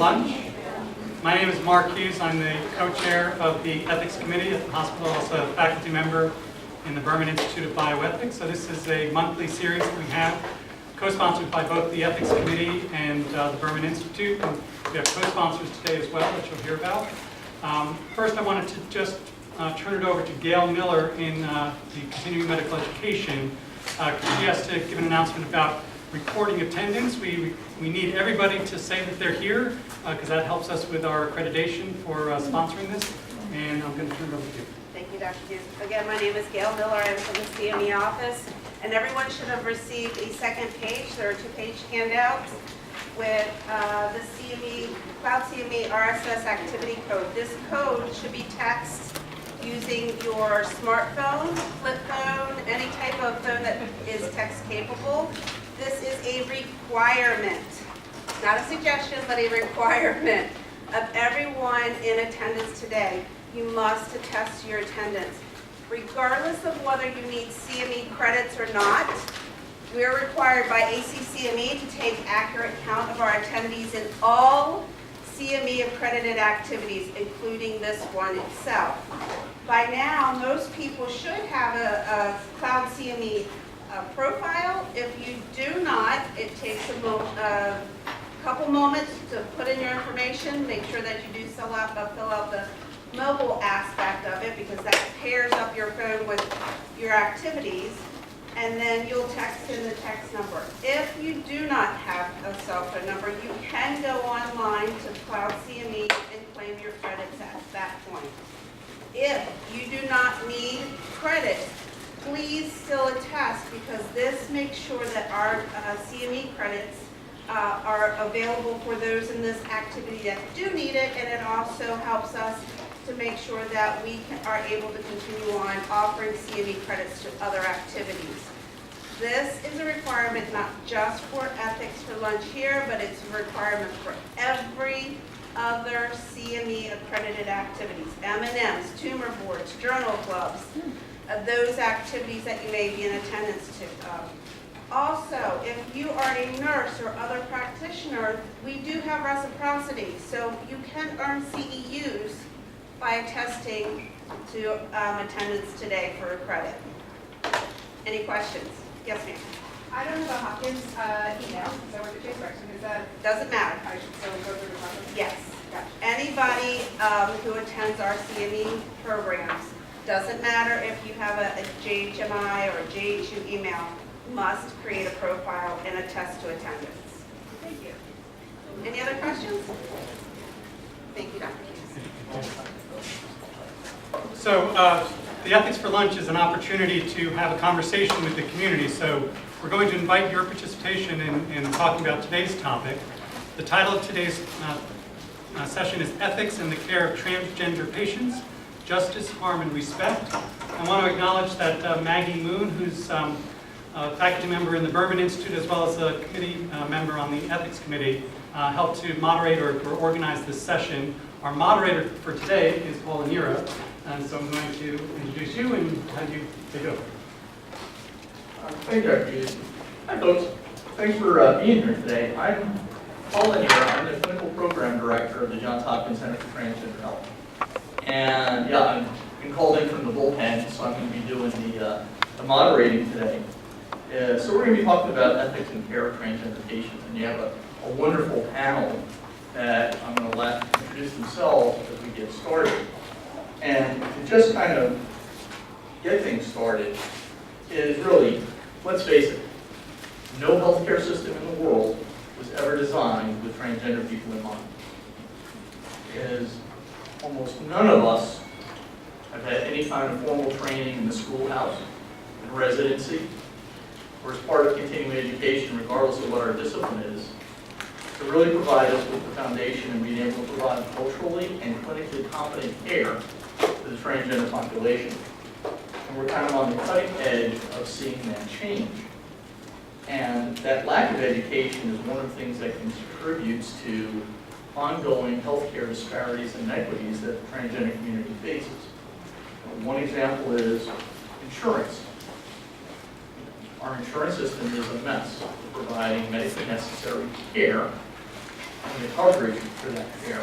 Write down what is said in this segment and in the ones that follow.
lunch. My name is Mark Hughes. I'm the co-chair of the Ethics Committee at the hospital, also a faculty member in the Berman Institute of Bioethics. So this is a monthly series that we have, co-sponsored by both the Ethics Committee and the Berman Institute. And we have co-sponsors today as well that you'll hear about. First, I wanted to just turn it over to Gail Miller in the continuing medical education. She has to give an announcement about recording attendance. We need everybody to say that they're here because that helps us with our accreditation for sponsoring this. And I'm going to turn it over to you. Thank you, Dr. Hughes. Again, my name is Gail Miller. I'm from the CME office. And everyone should have received a second page. There are 2-page handouts with the CME, Cloud CME RSS activity code. This code should be text using your smartphone, flip phone, any type of phone that is text capable. This is a requirement, not a suggestion, but a requirement of everyone in attendance today. You must attest to your attendance. Regardless of whether you need CME credits or not, we are required by ACCME to take accurate count of our attendees in all CME accredited activities, including this one itself. By now, most people should have a Cloud CME profile. If you do not, it takes a couple moments to put in your information. Make sure that you do fill out the mobile aspect of it, because that pairs up your phone with your activities, and then you'll text in the text number. If you do not have a cell phone number, you can go online to Cloud CME and claim your credits at that point. If you do not need credits, please still attest, because this makes sure that our CME credits are available for those in this activity that do need it, and it also helps us to make sure that we are able to continue on offering CME credits to other activities. This is a requirement not just for Ethics for Lunch here, but it's a requirement for every other CME accredited activities, M&Ms, tumor boards, journal clubs, those activities that you may be in attendance to. Also, if you are a nurse or other practitioner, we do have reciprocity, so you can earn CEUs by attesting to attendance today for a credit. Any questions? Yes, ma'am. I don't have a Hopkins email, because I work at Chase Rexon. Is that, Doesn't matter. I should still go through the process? Yes. Gotcha. Anybody who attends our CME programs, doesn't matter if you have a JHMI or a JHU email, must create a profile and attest to attendance. Thank you. Any other questions? Thank you, Dr. Hughes. So the Ethics for Lunch is an opportunity to have a conversation with the community. So we're going to invite your participation in talking about today's topic. The title of today's session is Ethics in the Care of Transgender Patients, Justice, Harm, and Respect. I want to acknowledge that Maggie Moon, who's a faculty member in the Berman Institute as well as a committee member on the Ethics Committee, helped to moderate or organize this session. Our moderator for today is Paula Neira, and so I'm going to introduce you and have you take over. Thank you, Dr. Hughes. Hi, folks. Thanks for being here today. I'm Paula Neira. I'm the Clinical Program Director of the John Hopkins Center for Transgender Health. And yeah, I've been called in from the bullpen, so I'm going to be doing the moderating today. So we're going to be talking about ethics and care of transgender patients, and you have a wonderful panel that I'm going to let introduce themselves as we get started. And to just kind of get things started is really, let's face it, no healthcare system in the world was ever designed with transgender people in mind. Because almost none of us have had any kind of formal training in the schoolhouse, in residency, or as part of continuing education, regardless of what our discipline is, to really provide us with the foundation and being able to provide culturally and clinically competent care to the transgender population. And we're kind of on the cutting edge of seeing that change. And that lack of education is one of the things that contributes to ongoing healthcare disparities and inequities that the transgender community faces. One example is insurance. Our insurance system is a mess for providing medically necessary care and the coverage for that care.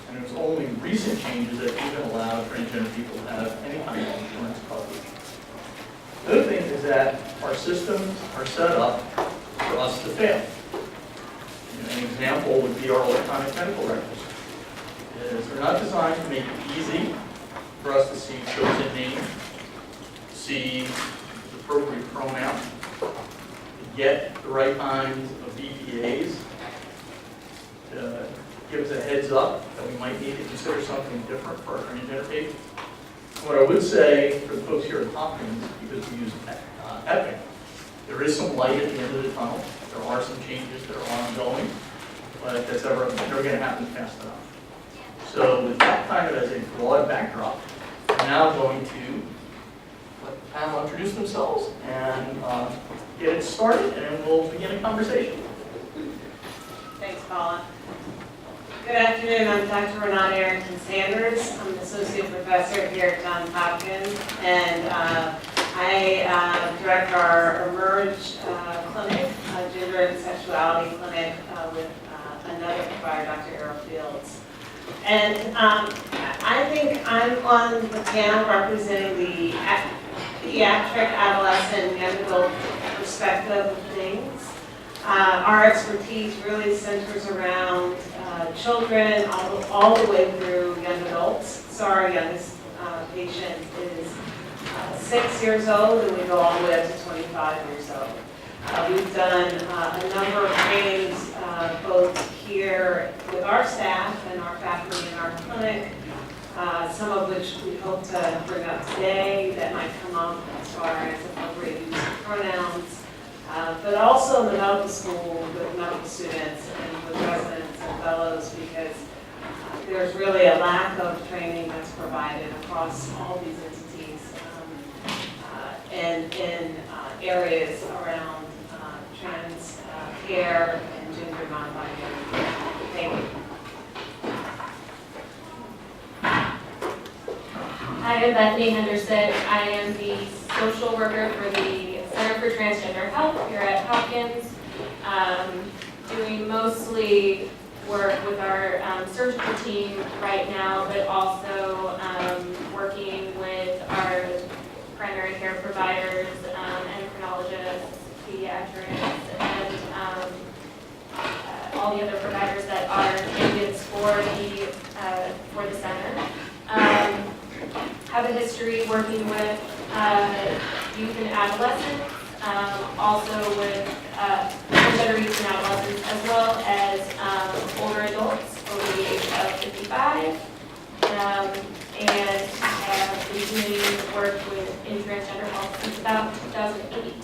And it was only recent changes that even allow transgender people to have any kind of insurance coverage. The other thing is that our systems are set up for us to fail. An example would be our electronic medical records. They're not designed to make it easy for us to see chosen name, see the appropriate pronoun, to get the right kinds of BPAs, to give us a heads up that we might need to consider something different for our transgender patients. What I would say for the folks here at Hopkins, because we use Epic, there is some light at the end of the tunnel. There are some changes that are ongoing, but that's never going to happen fast enough. So with that kind of as a broad backdrop, I'm now going to let the panel introduce themselves and get it started, and we'll begin a conversation. Thanks, Paula. Good afternoon. I'm Dr. Renata Arrington-Sanders. I'm an associate professor here at Johns Hopkins, and I direct our Emerge clinic, gender and sexuality clinic, with another provider, Dr. Errol Fields. And I think I'm on the panel representing the pediatric, adolescent, young adult perspective of things. Our expertise really centers around children all the way through young adults. So our youngest patient is 6 years old, and we go all the way up to 25 years old. We've done a number of trainings both here with our staff and our faculty in our clinic, some of which we hope to bring up today that might come up as far as appropriate use of pronouns, but also in the medical school with medical students and with residents and fellows, because there's really a lack of training that's provided across all these entities and in areas around trans care and gender non-binary. Thank you. Hi, I'm Bethany Henderson. I am the social worker for the Center for Transgender Health here at Hopkins, doing mostly work with our surgical team right now, but also working with our primary care providers, endocrinologists, pediatrics, and all the other providers that are candidates for the center. Have a history working with youth and adolescents, also with transgender youth and adolescents, as well as older adults over the age of 55. And have been doing work in transgender health since about 2008.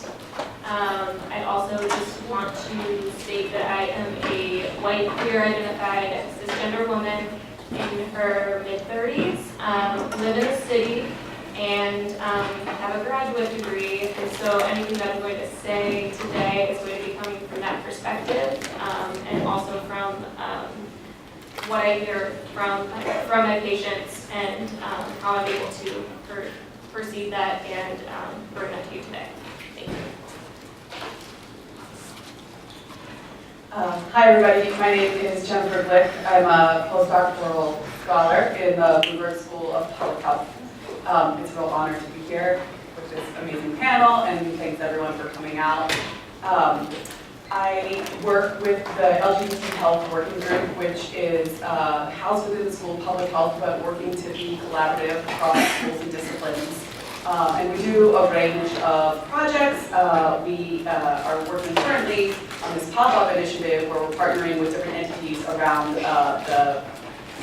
I also just want to state that I am a white, queer identified cisgender woman in her mid-30s, live in the city, and have a graduate degree. And so anything that I'm going to say today is going to be coming from that perspective, and also from what I hear from my patients and how I'm able to perceive that and bring that to you today. Thank you. Hi everybody, my name is Jennifer Glick. I'm a postdoctoral scholar in the Bloomberg School of Public Health. It's a real honor to be here with this amazing panel, and thanks everyone for coming out. I work with the LGBT Health Working Group, which is housed within the School of Public Health, but working to be collaborative across schools and disciplines. And we do a range of projects. We are working currently on this pop-up initiative where we're partnering with different entities around the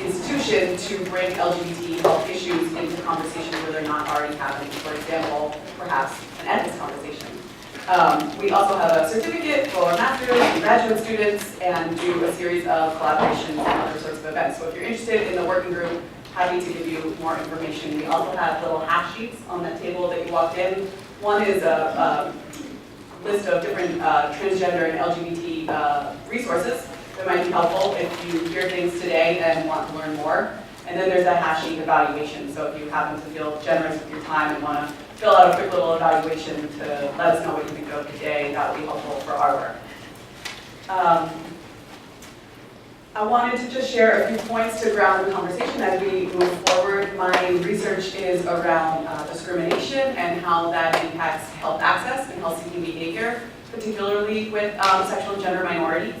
institution to bring LGBT health issues into conversations where they're not already happening. For example, perhaps an ethics conversation. We also have a certificate for master's and graduate students, and do a series of collaborations and other sorts of events. So if you're interested in the working group, happy to give you more information. We also have little hash sheets on that table that you walked in. One is a list of different transgender and LGBT resources that might be helpful if you hear things today and want to learn more. And then there's a hash sheet evaluation. So if you happen to feel generous with your time and want to fill out a quick little evaluation to let us know what you think of today, that would be helpful for our work. I wanted to just share a few points to ground the conversation as we move forward. My research is around discrimination and how that impacts health access and health-seeking behavior, particularly with sexual and gender minorities.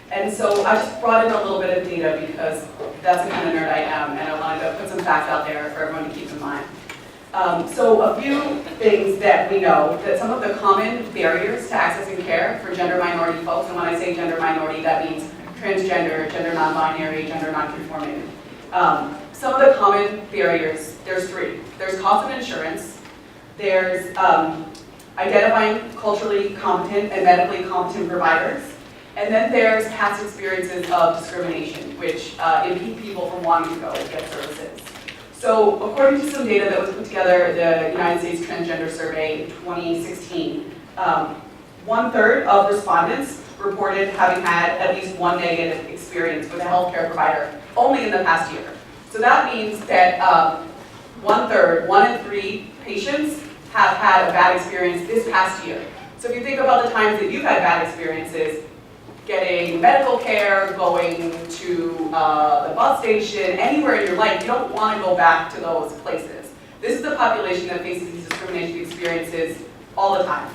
And so I just brought in a little bit of data because that's the kind of nerd I am, and I wanted to put some facts out there for everyone to keep in mind. So a few things that we know, that some of the common barriers to accessing care for gender minority folks, and when I say gender minority, that means transgender, gender non-binary, gender non-conforming. Some of the common barriers, there's three. There's cost of insurance, there's identifying culturally competent and medically competent providers, and then there's past experiences of discrimination, which impede people from wanting to go and get services. So according to some data that was put together, the United States Transgender Survey in 2016, 1/3 of respondents reported having had at least one negative experience with a healthcare provider only in the past year. So that means that 1/3, 1 in 3 patients have had a bad experience this past year. So if you think about the times that you've had bad experiences, getting medical care, going to the bus station, anywhere in your life, you don't want to go back to those places. This is the population that faces these discrimination experiences all the time.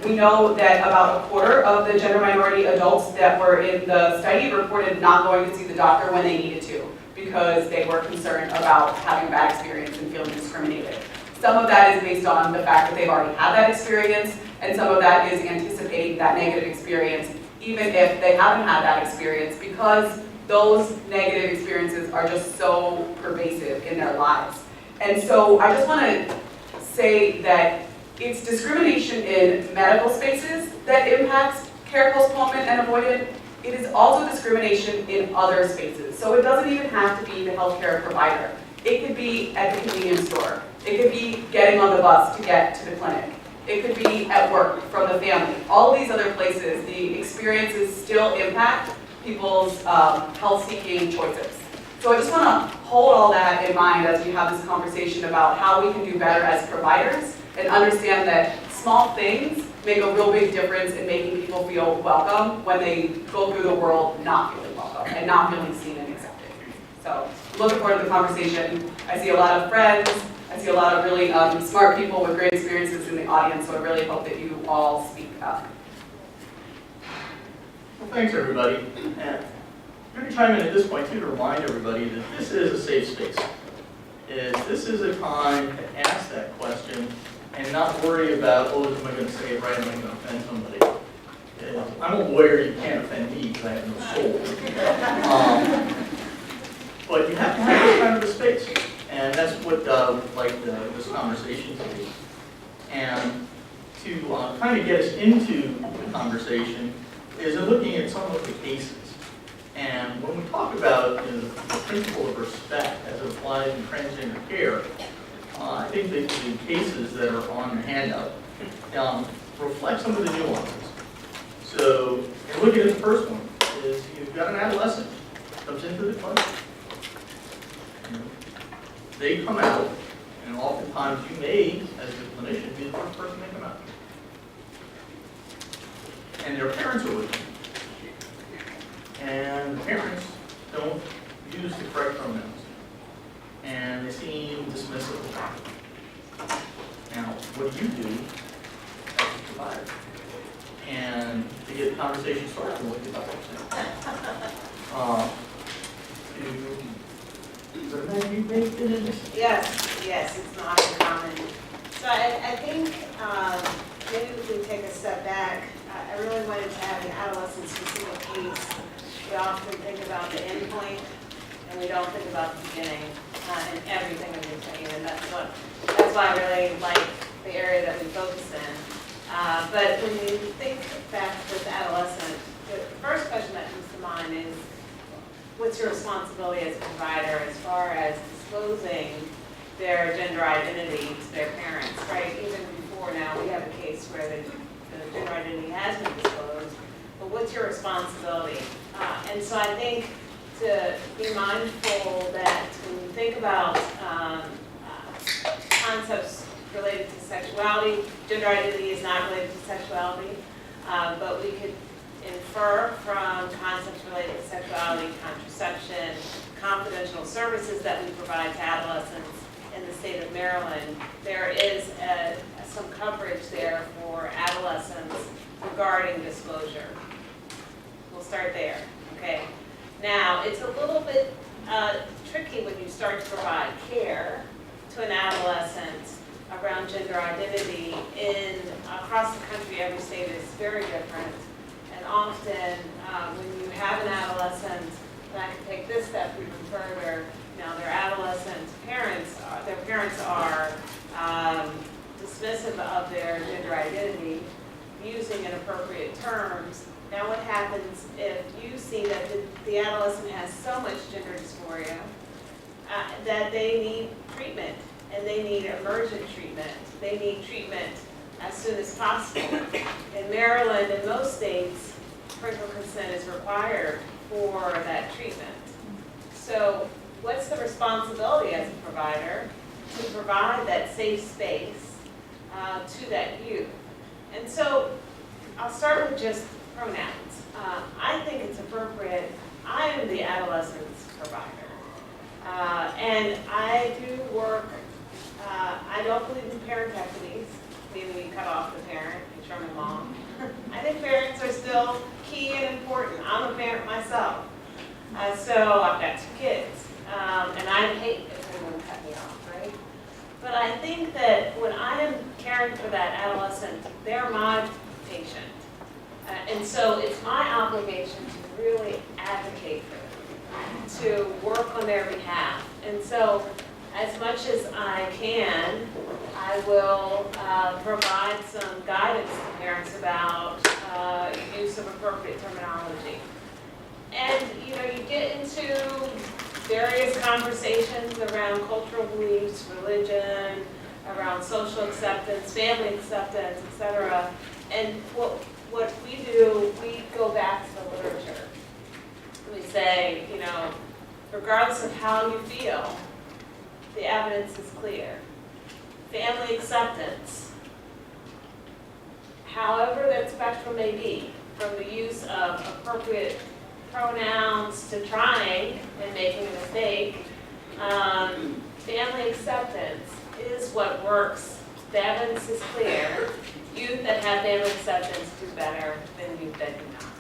We know that about a quarter of the gender minority adults that were in the study reported not going to see the doctor when they needed to because they were concerned about having a bad experience and feeling discriminated. Some of that is based on the fact that they've already had that experience, and some of that is anticipating that negative experience even if they haven't had that experience, because those negative experiences are just so pervasive in their lives. And so I just want to say that it's discrimination in medical spaces that impacts care postponement and avoidance. It is also discrimination in other spaces. So it doesn't even have to be the healthcare provider. It could be at the convenience store. It could be getting on the bus to get to the clinic. It could be at work from the family. All of these other places, the experiences still impact people's health-seeking choices. So I just want to hold all that in mind as we have this conversation about how we can do better as providers and understand that small things make a real big difference in making people feel welcome when they go through the world not feeling welcome and not feeling seen and accepted. So looking forward to the conversation. I see a lot of friends. I see a lot of really smart people with great experiences in the audience, so I really hope that you all speak up. Well, thanks everybody. And I'm going to chime in at this point too to remind everybody that this is a safe space. This is a time to ask that question and not worry about, oh, am I going to say it right? Am I going to offend somebody? I'm a lawyer, you can't offend me because I have no soul. But you have to have this kind of a space. And that's what this conversation to be. And to kind of get us into the conversation is in looking at some of the cases. And when we talk about the principle of respect as it applies in transgender care, I think that the cases that are on the handout reflect some of the nuances. So, and look at the first one, is you've got an adolescent comes into the clinic. They come out, and oftentimes you may, as a clinician, be the first person they come out. And their parents are with them. And the parents don't use the correct pronouns. And they seem dismissive. Now, what do you do as a provider? And to get the conversation started, we'll get back Yes, it's not uncommon. So I think maybe we can take a step back. I really wanted to have an adolescent-specific case. We often think about the end point, and we don't think about the beginning and everything that we're saying. And that's why I really like the area that we focus in. But when you think back to the adolescent, the first question that comes to mind is, what's your responsibility as a provider as far as disclosing their gender identity to their parents, right? Even before now, we have a case where the gender identity has been disclosed, but what's your responsibility? And so I think to be mindful that when you think about concepts related to sexuality, gender identity is not related to sexuality, but we could infer from concepts related to sexuality, contraception, confidential services that we provide to adolescents in the state of Maryland, there is some coverage there for adolescents regarding disclosure. We'll start there, okay? Now, it's a little bit tricky when you start to provide care to an adolescent around gender identity. Across the country, every state is very different. And often, when you have an adolescent, and I can take this step even further, their adolescent parents, their parents are dismissive of their gender identity, using inappropriate terms. Now what happens if you see that the adolescent has so much gender dysphoria that they need treatment, and they need emergent treatment. They need treatment as soon as possible. In Maryland and most states, parental consent is required for that treatment. So what's the responsibility as a provider to provide that safe space to that youth? And so I'll start with just pronouns. I think it's appropriate. I am the adolescence provider. And I do work, I don't believe in parentectomies, meaning you cut off the parent, you turn them off. I think parents are still key and important. I'm a parent myself. So I've got 2 kids. And I hate if anyone cut me off, right? But I think that when I am caring for that adolescent, they're my patient. And so it's my obligation to really advocate for them, to work on their behalf. And so as much as I can, I will provide some guidance to parents about use of appropriate terminology. And you get into various conversations around cultural beliefs, religion, around social acceptance, family acceptance, etc. And what we do, we go back to the literature. We say, regardless of how you feel, the evidence is clear. Family acceptance, however that spectrum may be, from the use of appropriate pronouns to trying and making a mistake, family acceptance is what works. The evidence is clear. Youth that have family acceptance do better than youth that do not.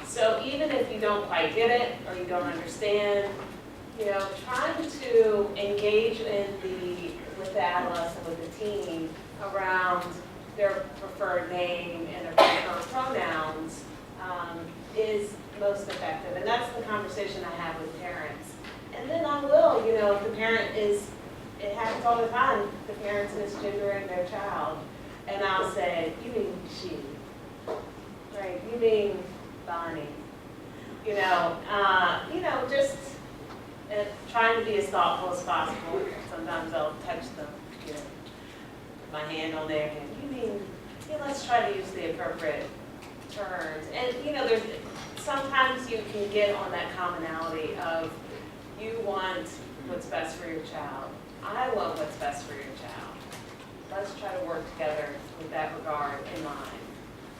So even if you don't quite get it or you don't understand, trying to engage with the adolescent, with the teen, around their preferred name and their preferred pronouns is most effective. And that's the conversation I have with parents. And then I will, if the parent it happens all the time, the parent's misgendering their child. And I'll say, you mean she, right? You mean Bonnie. Just trying to be as thoughtful as possible. Sometimes I'll touch them, put my hand on their hand. You mean, let's try to use the appropriate terms. And there's sometimes you can get on that commonality of you want what's best for your child. I want what's best for your child. Let's try to work together with that regard in mind.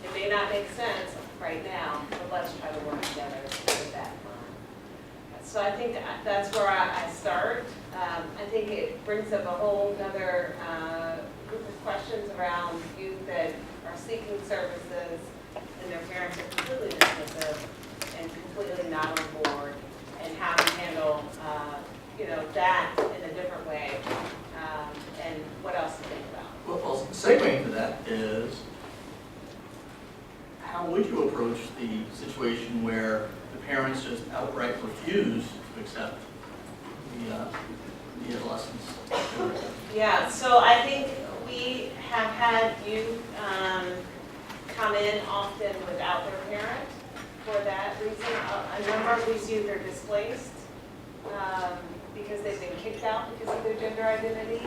It may not make sense right now, but let's try to work together with that in mind. So I think that's where I start. I think it brings up a whole other group of questions around youth that are seeking services and their parents are completely dismissive and completely not on board, and how to handle that in a different way, and what else to think about. Well, segueing to that is, how would you approach the situation where the parents just outright refuse to accept the adolescents? Yeah, so I think we have had youth come in often without their parent for that reason. A number of these youth are displaced because they've been kicked out because of their gender identity.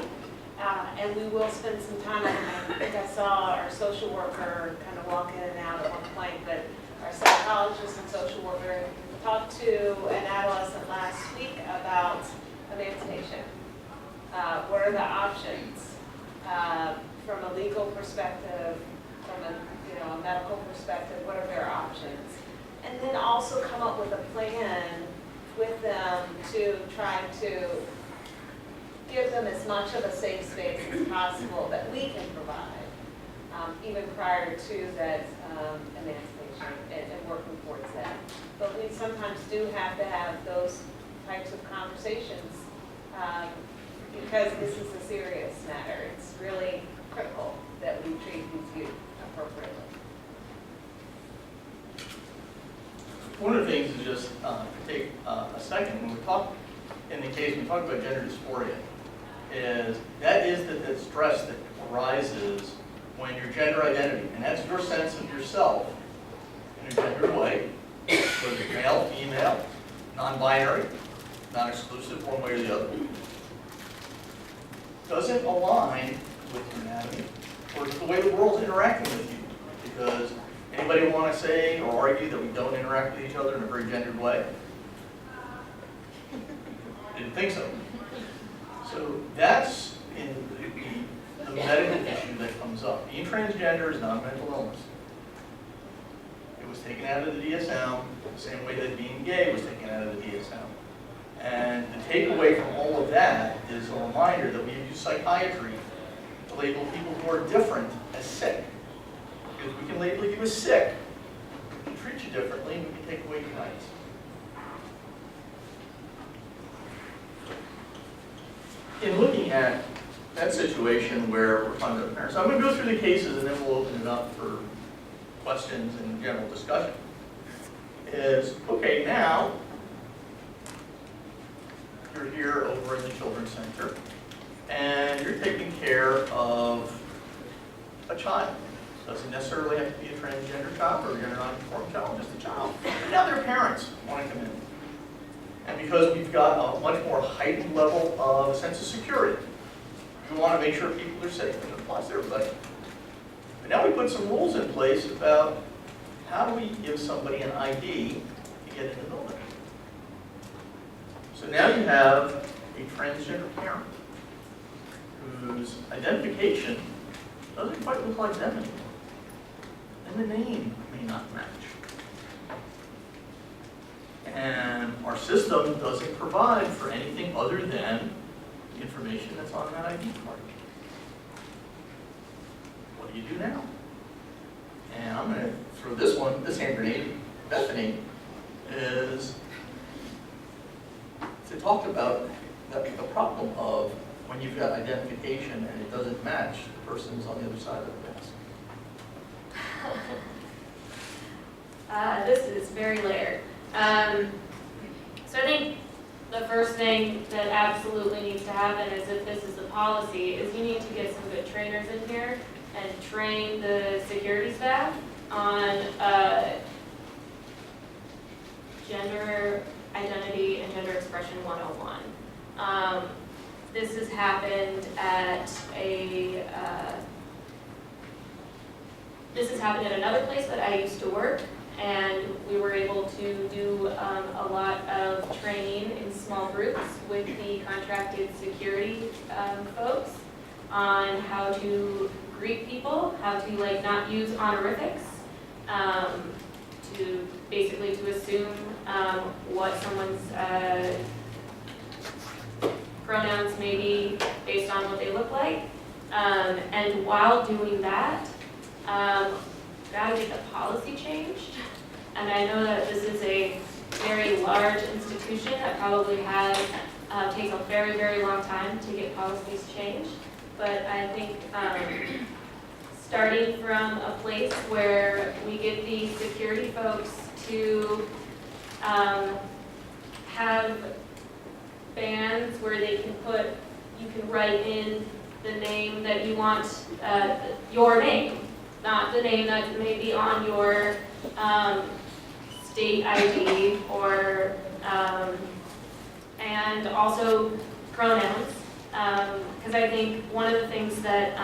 And we will spend some time, I think I saw our social worker kind of walk in and out at one point, but our psychologist and social worker talked to an adolescent last week about emancipation. What are the options from a legal perspective, from a a medical perspective, what are their options? And then also come up with a plan with them to try to give them as much of a safe space as possible that we can provide, even prior to that emancipation and working towards that. But we sometimes do have to have those types of conversations because this is a serious matter. It's really critical that we treat these youth appropriately. One of the things is just to take a second, when we talk, in the case, we talk about gender dysphoria, is that is the stress that arises when your gender identity, and that's your sense of yourself in a gendered way, whether it's male, female, non-binary, non-exclusive, one way or the other, doesn't align with your anatomy or the way the world's interacting with you. Because anybody want to say or argue that we don't interact with each other in a very gendered way? Didn't think so. So that's in the medical issue that comes up. Being transgender is not a mental illness. It was taken out of the DSM the same way that being gay was taken out of the DSM. And the takeaway from all of that is a reminder that we use psychiatry to label people who are different as sick. Because we can label you as sick, we can treat you differently, and we can take away your rights. In looking at that situation where we're talking about parents, I'm going to go through the cases and then we'll open it up for questions and general discussion. Is, okay, now you're here over in the Children's Center and you're taking care of a child. Doesn't necessarily have to be a transgender child or a gender non-conforming child, just a child. And now their parents want to come in. And because we've got a much more heightened level of sense of security, we want to make sure people are safe, and it applies to everybody. But now we put some rules in place about how do we give somebody an ID to get in the building. So now you have a transgender parent whose identification doesn't quite look like them anymore. And the name may not match. And our system doesn't provide for anything other than the information that's on that ID card. What do you do now? And I'm going to throw this hand grenade, Bethany, is to talk about the problem of when you've got identification and it doesn't match the person's on the other side of the desk. This is very layered. So I think the first thing that absolutely needs to happen is, if this is the policy, is you need to get some good trainers in here and train the security staff on gender identity and gender expression 101. This has happened at another place that I used to work, and we were able to do a lot of training in small groups with the contracted security folks on how to greet people, how to not use honorifics, to basically to assume what someone's pronouns may be based on what they look like. And while doing that, gotta get the policy changed. And I know that this is a very large institution that probably has takes a very, very long time to get policies changed. But I think starting from a place where we get the security folks to have bands where they can you can write in the name that you want, your name, not the name that may be on your state ID, or, and also pronouns. Because I think one of the things that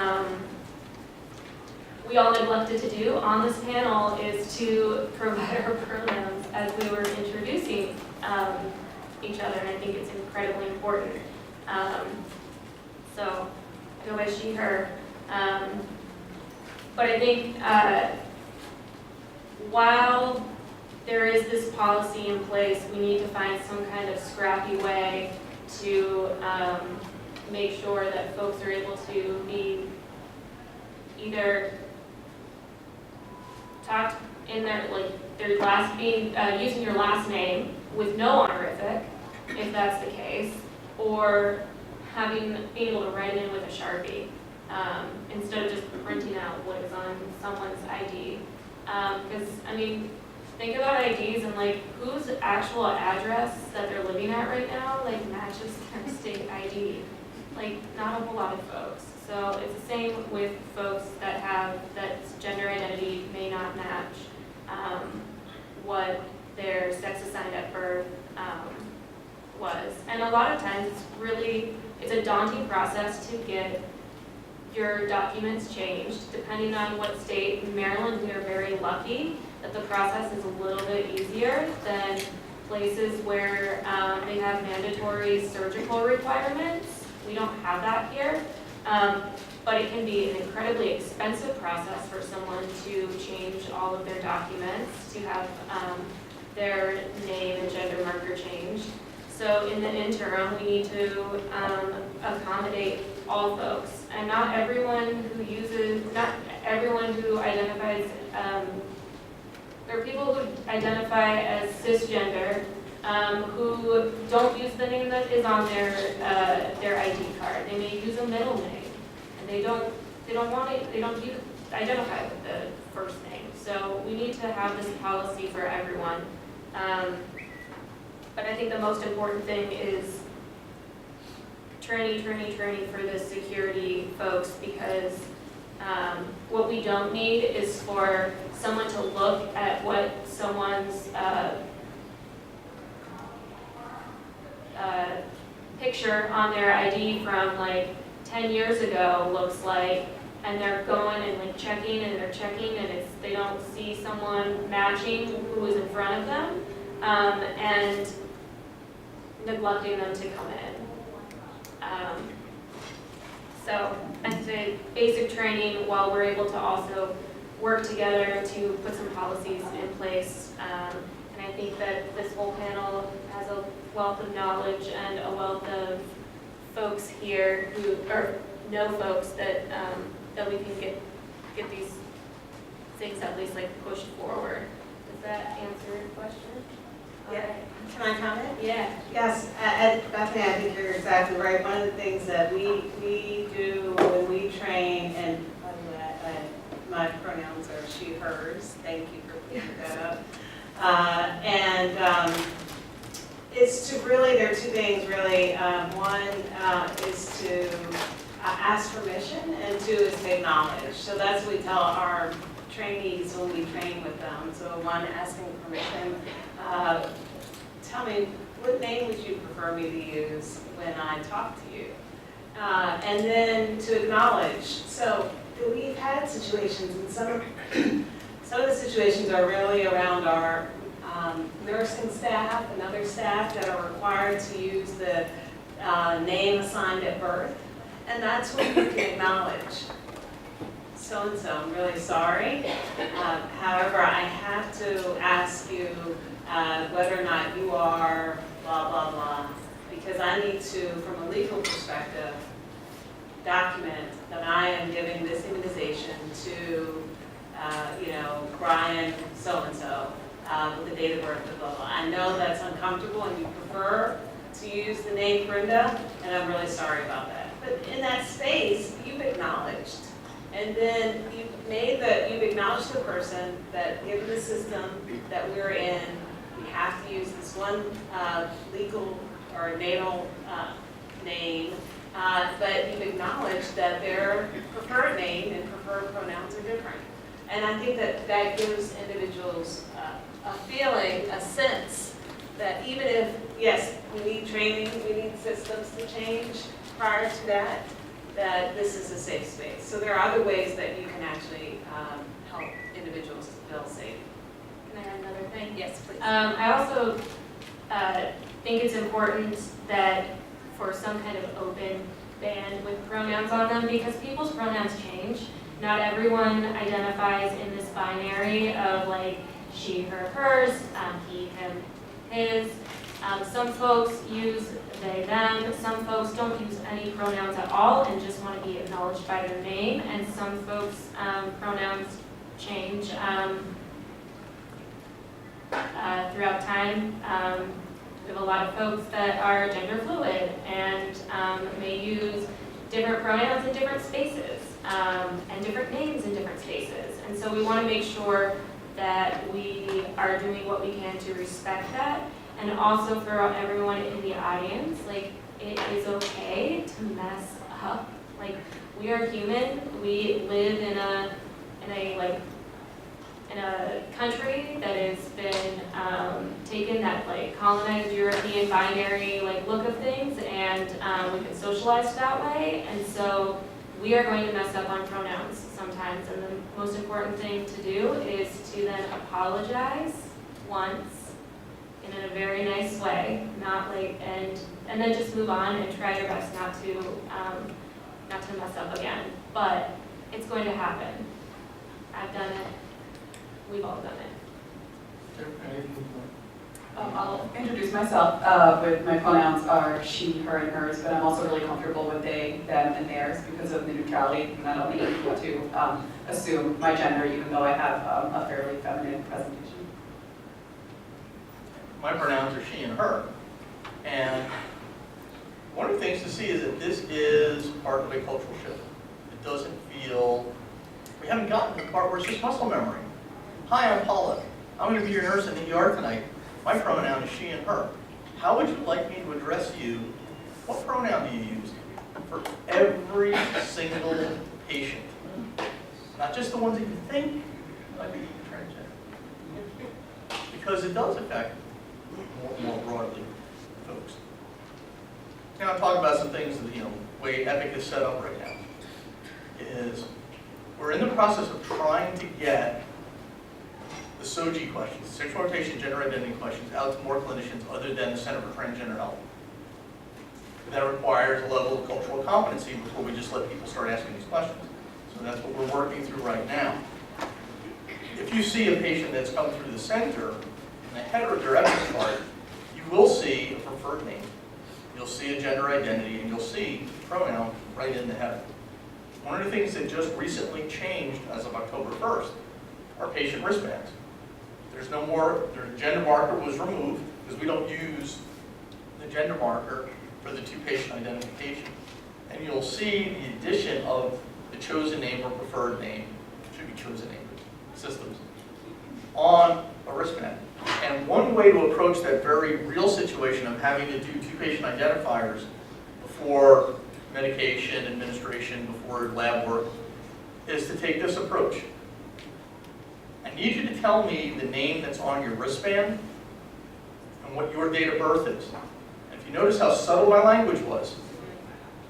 we all neglected to do on this panel is to provide our pronouns as we were introducing each other, and I think it's incredibly important. So go by she, her. But I think while there is this policy in place, we need to find some kind of scrappy way to make sure that folks are able to be either talked in their last being using your last name with no honorific, if that's the case, or being able to write in with a Sharpie instead of just printing out what is on someone's ID. Because I mean, think about IDs and like whose actual address that they're living at right now like matches their state ID. Like not a whole lot of folks. So it's the same with folks that gender identity may not match what their sex assigned at birth was. And a lot of times it's a daunting process to get your documents changed, depending on what state. In Maryland, we are very lucky that the process is a little bit easier than places where they have mandatory surgical requirements. We don't have that here, but it can be an incredibly expensive process for someone to change all of their documents, to have their name and gender marker changed. So in the interim, we need to accommodate all folks. And not everyone who identifies, there are people who identify as cisgender who don't use the name that is on their ID card. They may use a middle name, and they don't identify with the first name. So we need to have this policy for everyone. But I think the most important thing is training for the security folks, because what we don't need is for someone to look at what someone's picture on their ID from like 10 years ago looks like, and they're going and like checking and they don't see someone matching who is in front of them, and neglecting them to come in. So I'd say basic training while we're able to also work together to put some policies in place. And I think that this whole panel has a wealth of knowledge and a wealth of folks here know folks that we can get these things at least like pushed forward. Does that answer your question? Yeah. Okay. Can I comment? Yeah. Yes, Bethany, I think you're exactly right. One of the things that we do when we train, and by the way, my pronouns are she, hers. Thank you for clearing that up. It's to really, there are two things really. One is to ask permission, and two is to acknowledge. So that's what we tell our trainees when we train with them. So one, asking permission. Tell me, what name would you prefer me to use when I talk to you? And then to acknowledge. So we've had situations, and some of the situations are really around our nursing staff and other staff that are required to use the name assigned at birth. And that's when you can acknowledge. So-and-so, I'm really sorry. However, I have to ask you whether or not you are blah, blah, blah, because I need to, from a legal perspective, document that I am giving this immunization to, Brian so-and-so with the date of birth, blah, blah, blah. I know that's uncomfortable and you prefer to use the name Brenda, and I'm really sorry about that. But in that space, you've acknowledged. And then you've acknowledged the person that given the system that we're in, we have to use this one legal or natal name, but you've acknowledged that their preferred name and preferred pronouns are different. And I think that gives individuals a feeling, a sense that even if, yes, we need training, we need systems to change prior to that this is a safe space. So there are other ways that you can actually help individuals to feel safe. Can I add another thing? Yes, please. I also think it's important that for some kind of open band with pronouns on them, because people's pronouns change. Not everyone identifies in this binary of like she, her, hers, he, him, his. Some folks use they, them. Some folks don't use any pronouns at all and just want to be acknowledged by their name. And some folks, pronouns change throughout time. We have a lot of folks that are gender fluid and may use different pronouns in different spaces and different names in different spaces. And so we want to make sure that we are doing what we can to respect that. And also for everyone in the audience, like, it is okay to mess up. Like, we are human. We live in a country that has been taken that like colonized European binary like look of things, and we've been socialized that way. And so we are going to mess up on pronouns sometimes. And the most important thing to do is to then apologize once in a very nice way, not like and then just move on and try your best not to mess up again. But it's going to happen. I've done it. We've all done it. I'll introduce myself. With my pronouns are she, her, and hers, but I'm also really comfortable with they, them, and theirs because of the neutrality. And I don't need people to assume my gender, even though I have a fairly feminine presentation. My pronouns are she and her. And one of the things to see is that this is part of a cultural shift. It doesn't feel, we haven't gotten to the part where it's just muscle memory. Hi, I'm Paula. I'm going to be your nurse in the ER tonight. My pronoun is she and her. How would you like me to address you? What pronoun do you use for every single patient? Not just the ones that you think might be transgender. Because it does affect more broadly folks. Now I'm talking about some things that, way EPIC is set up right now is we're in the process of trying to get the SOGI questions, sexual orientation, gender identity questions, out to more clinicians other than the Center for Transgender Health. That requires a level of cultural competency before we just let people start asking these questions. So that's what we're working through right now. If you see a patient that's come through the center, in the header of their ethics chart, you will see a preferred name. You'll see a gender identity, and you'll see pronoun right in the header. One of the things that just recently changed as of October 1st are patient wristbands. There's no more, their gender marker was removed because we don't use the gender marker for the two patient identification. And you'll see the addition of the chosen name or preferred name, should be chosen name systems, on a wristband. And one way to approach that very real situation of having to do two patient identifiers before medication administration, before lab work, is to take this approach. I need you to tell me the name that's on your wristband and what your date of birth is. And if you notice how subtle my language was,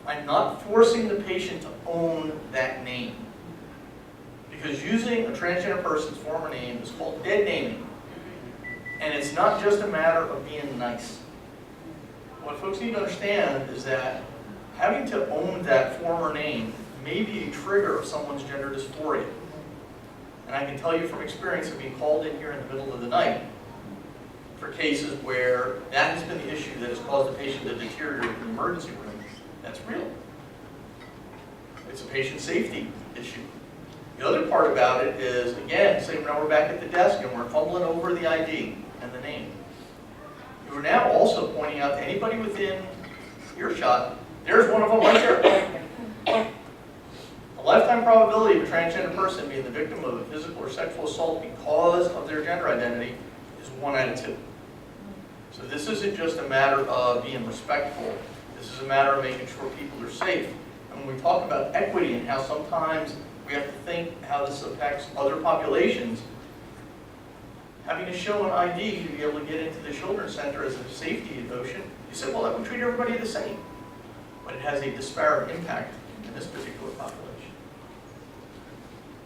I'm not forcing the patient to own that name. Because using a transgender person's former name is called dead naming. And it's not just a matter of being nice. What folks need to understand is that having to own that former name may be a trigger of someone's gender dysphoria. And I can tell you from experience of being called in here in the middle of the night for cases where that has been the issue that has caused the patient to deteriorate in the emergency room. That's real. It's a patient safety issue. The other part about it is, again, say now we're back at the desk and we're fumbling over the ID and the name. We're now also pointing out to anybody within earshot, there's one of them right there. A lifetime probability of a transgender person being the victim of a physical or sexual assault because of their gender identity is 1 out of 2. So this isn't just a matter of being respectful. This is a matter of making sure people are safe. And when we talk about equity and how sometimes we have to think how this affects other populations, having to show an ID to be able to get into the children's center as a safety notion, you said, well, that would treat everybody the same. But it has a disparate impact in this particular population.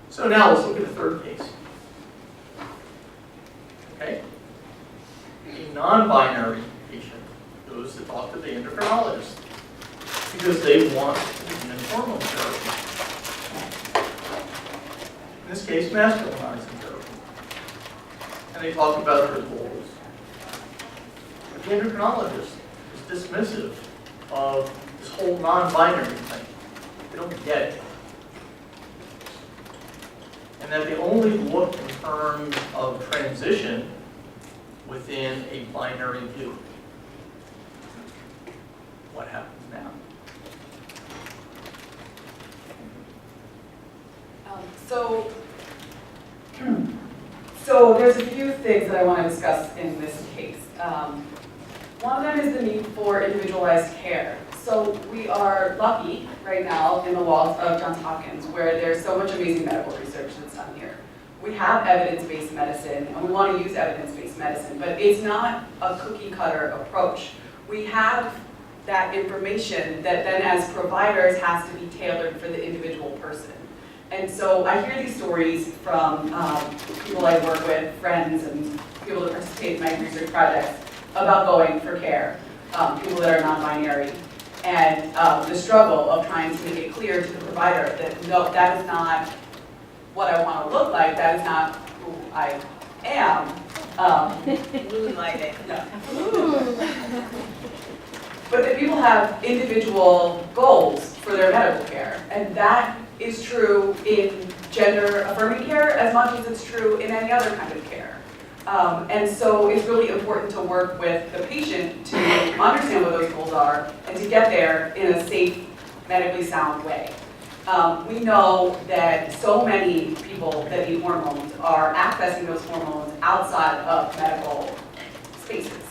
So now let's look at the third case. Okay? A non-binary patient goes to talk to the endocrinologist because they want to begin hormone therapy. In this case, masculinizing therapy. And and they talk about their goals. But the endocrinologist is dismissive of this whole non-binary thing. They don't get it. And that they only look in terms of transition within a binary view. What happens now? So there's a few things that I want to discuss in this case. One of them is the need for individualized care. So we are lucky right now in the walls of Johns Hopkins where there's so much amazing medical research that's done here. We have evidence-based medicine and we want to use evidence-based medicine, but it's not a cookie cutter approach. We have that information that then as providers has to be tailored for the individual person. And so I hear these stories from people I work with, friends and people that participate in my research projects about going for care, people that are non-binary, and the struggle of trying to make it clear to the provider that no, that is not what I want to look like, that is not who I am. Moonlighting. But that people have individual goals for their medical care, and that is true in gender-affirming care as much as it's true in any other kind of care. And so it's really important to work with the patient to understand what those goals are and to get there in a safe, medically sound way. We know that so many people that need hormones are accessing those hormones outside of medical spaces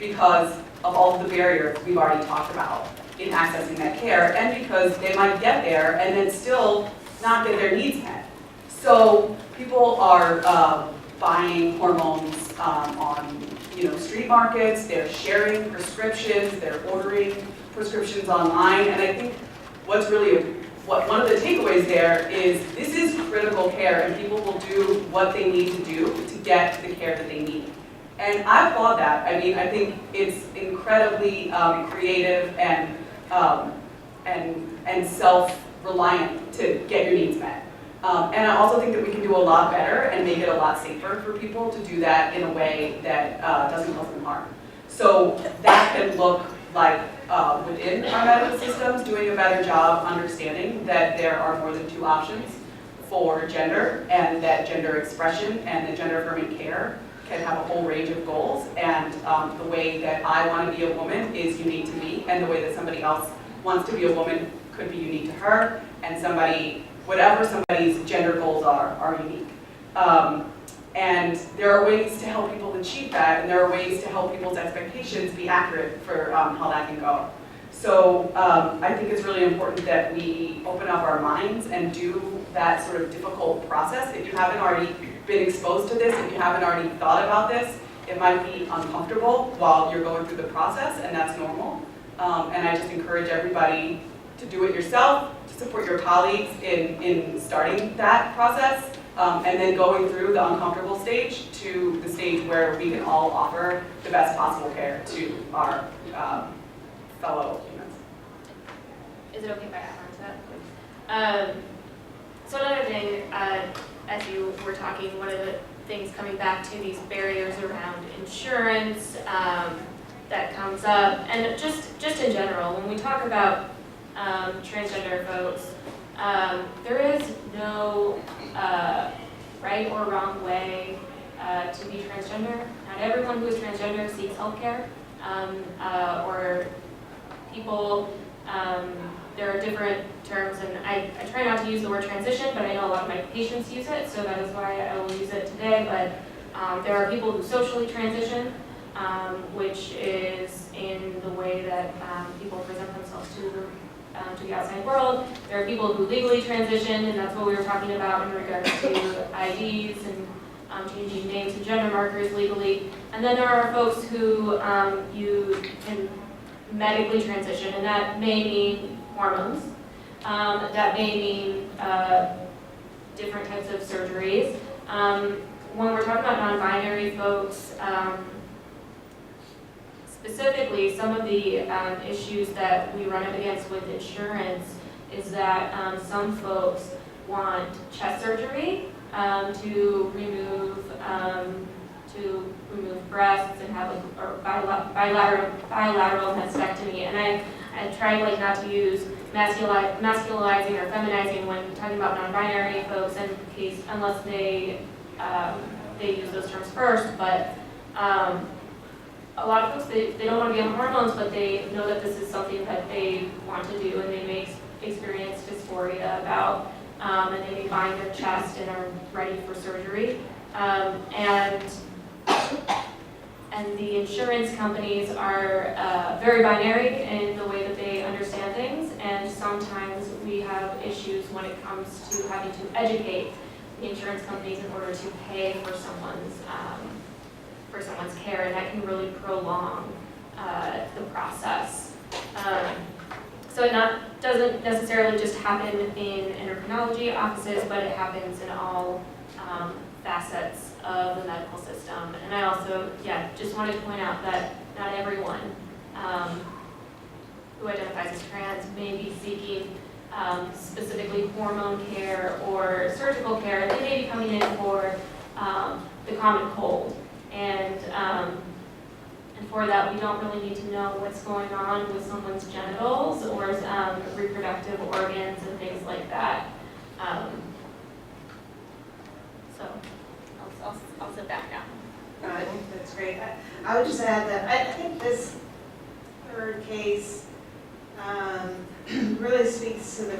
because of all of the barriers we've already talked about in accessing that care, and because they might get there and then still not get their needs met. So people are buying hormones on street markets, they're sharing prescriptions, they're ordering prescriptions online, and I think what's really one of the takeaways there is this is critical care and people will do what they need to do to get the care that they need. And I applaud that. I mean, I think it's incredibly creative and self-reliant to get your needs met. And I also think that we can do a lot better and make it a lot safer for people to do that in a way that doesn't cause them harm. So that can look like within our medical systems, doing a better job understanding that there are more than two options for gender, and that gender expression and the gender-affirming care can have a whole range of goals, and the way that I want to be a woman is unique to me, and the way that somebody else wants to be a woman could be unique to her, and whatever somebody's gender goals are unique. And there are ways to help people achieve that, and there are ways to help people's expectations be accurate for how that can go. So I think it's really important that we open up our minds and do that sort of difficult process. If you haven't already been exposed to this, if you haven't already thought about this, it might be uncomfortable while you're going through the process, and that's normal. And I just encourage everybody to do it yourself, to support your colleagues in starting that process, and then going through the uncomfortable stage to the stage where we can all offer the best possible care to our fellow humans. Is it okay if I add on to that? So another thing, as you were talking, one of the things coming back to these barriers around insurance that comes up, and just in general, when we talk about transgender folks, there is no right or wrong way to be transgender. Not everyone who is transgender seeks healthcare, or people, there are different terms, and I try not to use the word transition, but I know a lot of my patients use it, so that is why I will use it today. But there are people who socially transition, which is in the way that people present themselves to the outside world. There are people who legally transition, and that's what we were talking about in regards to IDs and changing names and gender markers legally. And then there are folks who you can medically transition, and that may mean hormones. That may mean different types of surgeries. When we're talking about non-binary folks, specifically, some of the issues that we run up against with insurance is that some folks want chest surgery to remove to remove breasts and have a bilateral mastectomy. And I tried like not to use masculizing or feminizing when talking about non-binary folks in case, unless they use those terms first. But a lot of folks, they don't want to be on hormones, but they know that this is something that they want to do, and they may experience dysphoria about, and they may bind their chest and are ready for surgery. And the insurance companies are very binary in the way that they understand things, and sometimes we have issues when it comes to having to educate the insurance companies in order to pay for someone's care, and that can really prolong the process. So it doesn't necessarily just happen in endocrinology offices, but it happens in all facets of the medical system. And I also, just wanted to point out that not everyone who identifies as trans may be seeking specifically hormone care or surgical care. They may be coming in for the common cold. And for that, we don't really need to know what's going on with someone's genitals or reproductive organs and things like that. So I'll sit back now. No, I think that's great. I would just add that I think this third case really speaks to the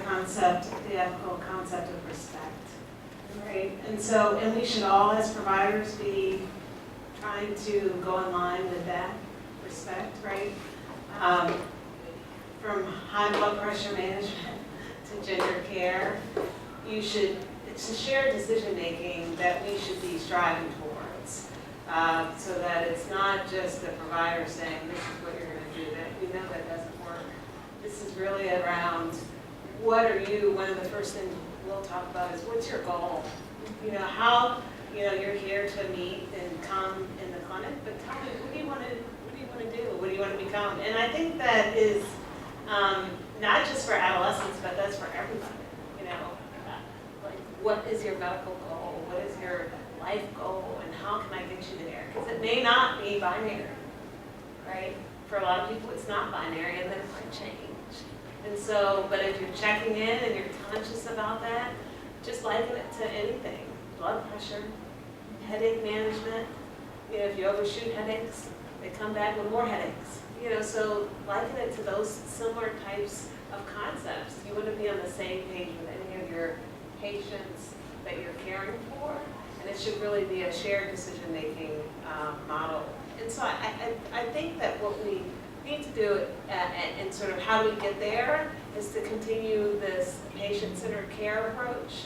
ethical concept of respect, right? And we should all, as providers, be trying to go in line with that respect, right? From high blood pressure management to gender care, it's a shared decision-making that we should be striving towards, so that it's not just the provider saying, this is what you're going to do, that we know that doesn't work. This is really around, one of the first things we'll talk about is, what's your goal? How, you're here to meet and come in the clinic, but tell me, what do you want to do? What do you want to become? And I think that is not just for adolescents, but that's for everybody. What is your medical goal? What is your life goal? And how can I get you there? Because it may not be binary, right? For a lot of people, it's not binary, and then it might change. And so, but if you're checking in and you're conscious about that, just liken it to anything. Blood pressure, headache management. If you overshoot headaches, they come back with more headaches. So liken it to those similar types of concepts. You want to be on the same page with any of your patients that you're caring for, and it should really be a shared decision-making model. And so I think that what we need to do and sort of how do we get there is to continue this patient-centered care approach,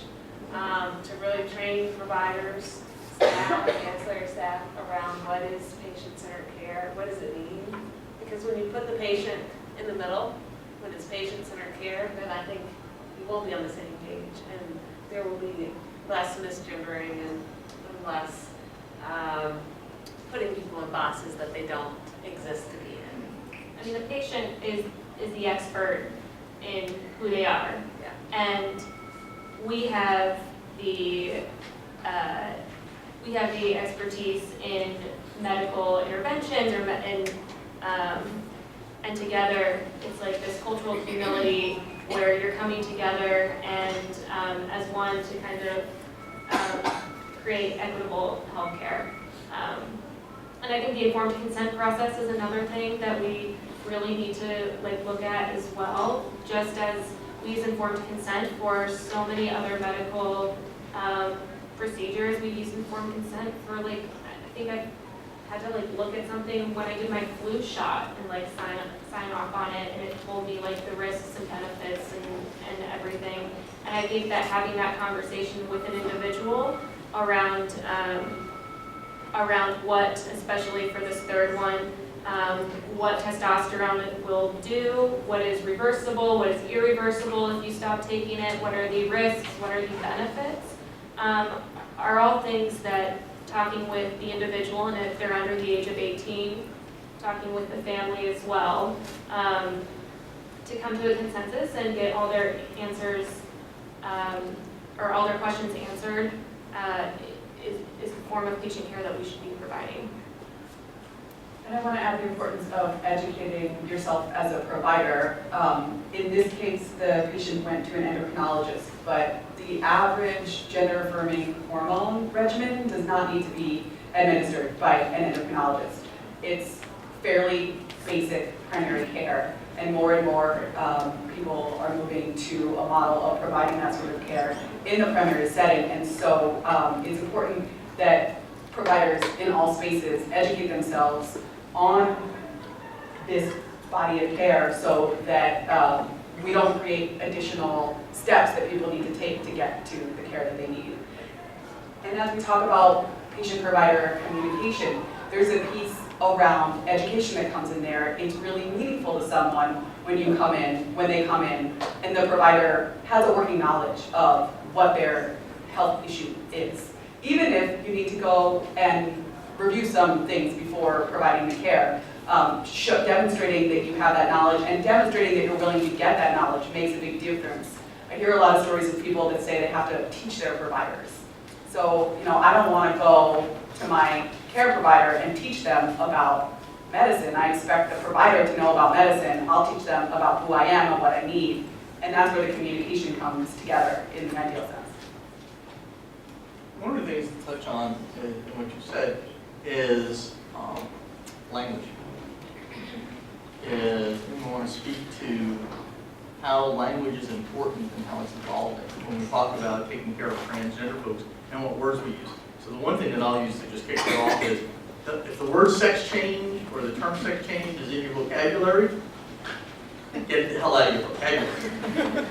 to really train providers, staff, ancillary staff around what is patient-centered care, what does it mean? Because when you put the patient in the middle, when it's patient-centered care, then I think we will be on the same page, and there will be less misgendering and less putting people in boxes that they don't exist to be in. I mean, the patient is the expert in who they are, and we have the expertise in medical interventions and together it's like this cultural humility where you're coming together and as one to kind of create equitable healthcare. And I think the informed consent process is another thing that we really need to look at as well, just as we use informed consent for so many other medical procedures. We use informed consent for I think I had to look at something when I did my flu shot and sign off on it, and it told me the risks and benefits and everything. And I think that having that conversation with an individual around what, especially for this third one, what testosterone will do, what is reversible, what is irreversible if you stop taking it, what are the risks, what are the benefits, are all things that talking with the individual, and if they're under the age of 18, talking with the family as well, to come to a consensus and get all their answers, or all their questions answered, is the form of patient care that we should be providing. And I want to add the importance of educating yourself as a provider. In this case, the patient went to an endocrinologist, but the average gender-affirming hormone regimen does not need to be administered by an endocrinologist. It's fairly basic primary care, and more people are moving to a model of providing that sort of care in the primary setting. And so it's important that providers in all spaces educate themselves on this body of care so that we don't create additional steps that people need to take to get to the care that they need. And as we talk about patient-provider communication, there's a piece around education that comes in there. It's really meaningful to someone when they come in, and the provider has a working knowledge of what their health issue is. Even if you need to go and review some things before providing the care, demonstrating that you have that knowledge and demonstrating that you're willing to get that knowledge makes a big difference. I hear a lot of stories of people that say they have to teach their providers. So, I don't want to go to my care provider and teach them about medicine. I expect the provider to know about medicine. I'll teach them about who I am and what I need. And that's where the communication comes together in the ideal sense. One of the things to touch on in what you said is language. We want to speak to how language is important and how it's evolving when we talk about taking care of transgender folks and what words we use. So the one thing that I'll use to just kick it off is if the word sex change or the term sex change is in your vocabulary, get it the hell out of your vocabulary.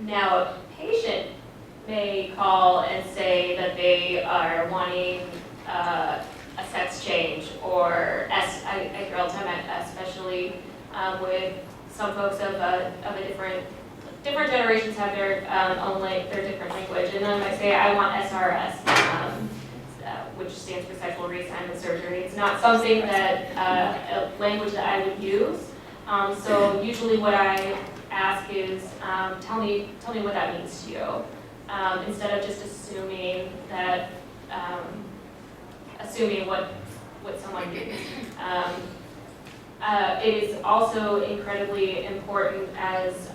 Now, a patient may call and say that they are wanting a sex change, or I hear all the time, especially with some folks of a different generations have their own their different language, and then I say I want SRS, which stands for sexual reassignment surgery. It's not something that a language that I would use. So usually what I ask is, tell me what that means to you, instead of just assuming that what someone means. It is also incredibly important as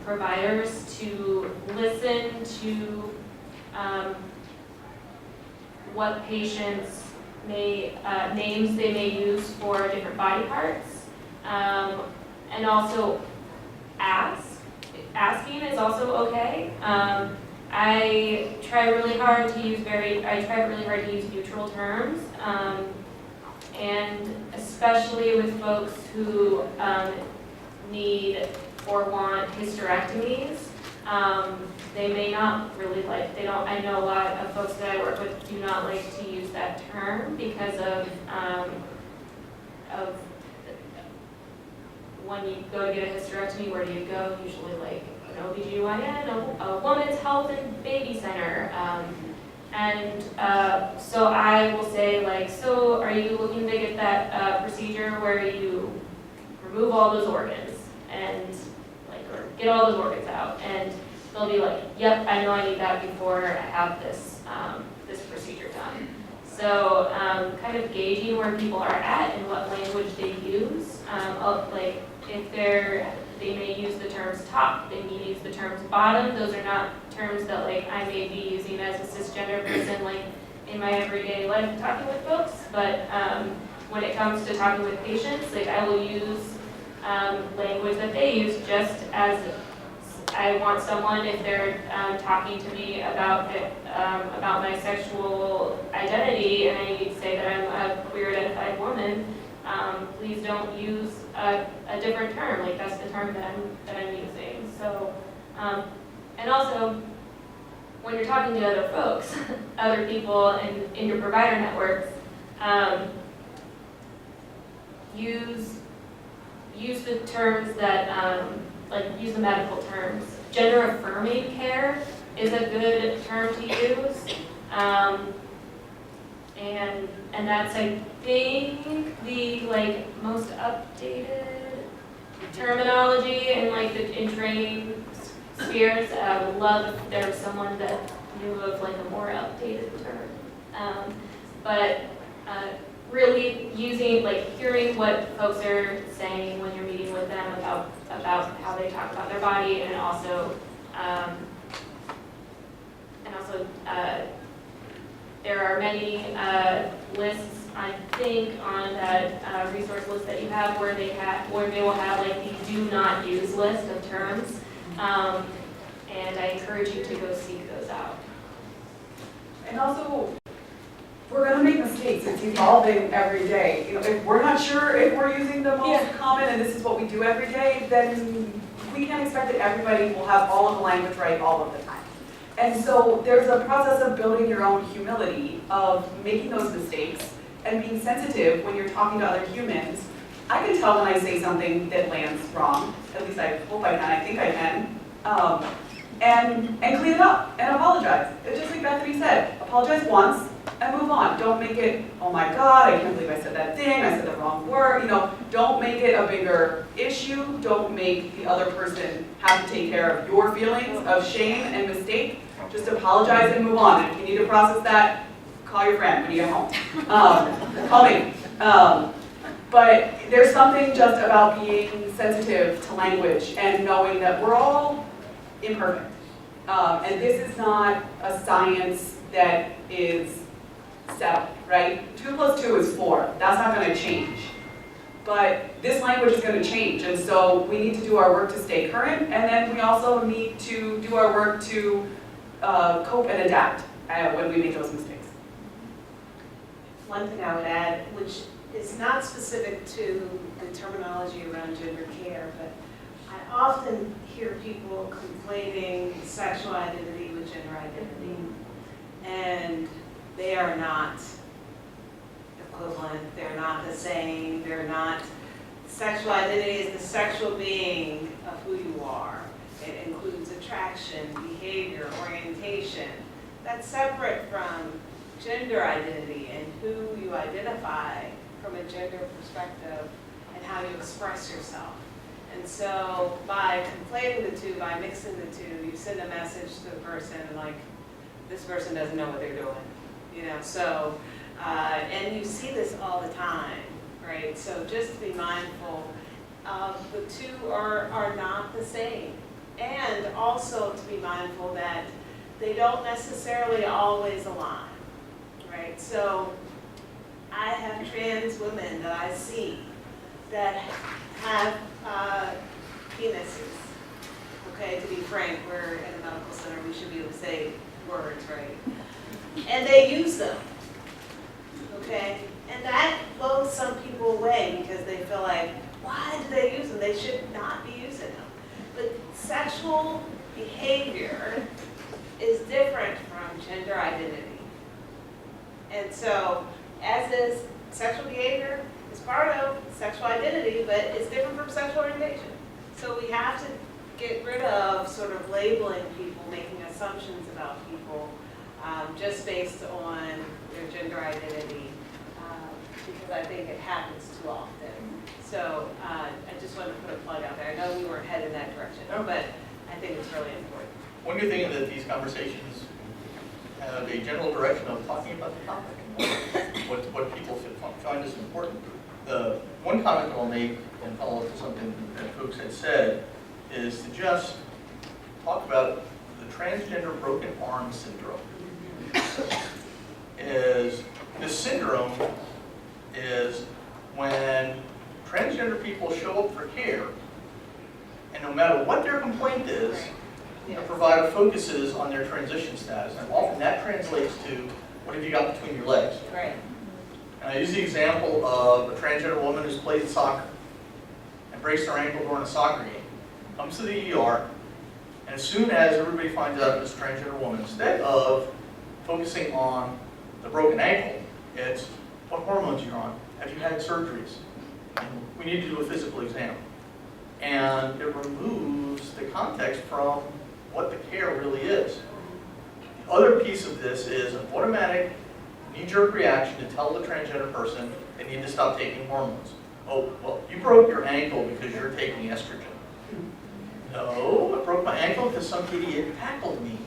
providers to listen to what patients names they may use for different body parts, and also asking is also okay. I try really hard to use neutral terms, and especially with folks who need or want hysterectomies, they may not really I know a lot of folks that I work with do not like to use that term because of when you go to get a hysterectomy, where do you go? Usually like an OBGYN, a woman's health and baby center. So I will say so are you looking to get that procedure where you remove all those organs and or get all those organs out? And they'll be like, yep, I know I need that before I have this procedure done. So kind of gauging where people are at and what language they use. If they may use the terms top, they may use the terms bottom. Those are not terms that I may be using as a cisgender person in my everyday life talking with folks. But when it comes to talking with patients, I will use language that they use just as I want someone, if they're talking to me about my sexual identity, and I need to say that I'm a queer identified woman, please don't use a different term. That's the term that I'm using. So, and also, when you're talking to other folks, other people in your provider networks, use the terms that use the medical terms. Gender affirming care is a good term to use, and that's I think the most updated terminology in in training spheres. I would love if there was someone that knew of like a more updated term. But really using, like hearing what folks are saying when you're meeting with them about how they talk about their body, and also there are many lists, I think, on that resource list that you have where they will have like the do not use list of terms, and I encourage you to go seek those out. And also, we're gonna make mistakes, it's evolving every day. You know, if we're not sure if we're using the most common and this is what we do every day, then we can't expect that everybody will have all of the language right all of the time. And so there's a process of building your own humility, of making those mistakes and being sensitive when you're talking to other humans. I can tell when I say something that lands wrong, at least I hope I can, I think I can, and clean it up and apologize. It's just like Bethany said, apologize once and move on. Don't make it, oh my God, I can't believe I said that thing, I said the wrong word. You know, don't make it a bigger issue. Don't make the other person have to take care of your feelings of shame and mistake. Just apologize and move on. And if you need to process that, call your friend when you get home. Call me. But there's something just about being sensitive to language and knowing that we're all imperfect. And this is not a science that is settled, right? 2 + 2 is 4. That's not going to change. But this language is going to change, and so we need to do our work to stay current, and then we also need to do our work to cope and adapt when we make those mistakes. One thing I would add, which is not specific to the terminology around gender care, but I often hear people conflating sexual identity with gender identity, and they are not equivalent, they're not the same, they're not. Sexual identity is the sexual being of who you are. It includes attraction, behavior, orientation. That's separate from gender identity and who you identify from a gender perspective and how you express yourself. And so by conflating the two, by mixing the two, you send a message to the person like, this person doesn't know what they're doing. You know, so, and you see this all the time, right? So just to be mindful, the two are not the same. And also to be mindful that they don't necessarily always align, right? So I have trans women that I see that have penises. Okay, to be frank, we're in a medical center, we should be able to say words, right? And they use them, okay? And that blows some people away because they feel like, why do they use them? They should not be using them. But sexual behavior is different from gender identity. And so, as is sexual behavior is part of sexual identity, but it's different from sexual orientation. So we have to get rid of sort of labeling people, making assumptions about people just based on their gender identity, because I think it happens too often. So I just wanted to put a plug out there. I know we weren't headed in that direction, but I think it's really important. When you're thinking that these conversations have a general direction of talking about the topic and what people find is important, the one comment I'll make and follow up to something that folks had said is to just talk about the transgender broken arm syndrome. This syndrome is when transgender people show up for care, and no matter what their complaint is, the provider focuses on their transition status, and often that translates to, what have you got between your legs? Right. And I use the example of a transgender woman who's played soccer and breaks her ankle during a soccer game, comes to the ER, and as soon as everybody finds out it's a transgender woman, instead of focusing on the broken ankle, it's what hormones you're on, have you had surgeries? And we need to do a physical exam. And it removes the context from what the care really is. The other piece of this is an automatic knee-jerk reaction to tell the transgender person they need to stop taking hormones. Oh, well, you broke your ankle because you're taking estrogen. No, I broke my ankle thankful because some idiot tackled me.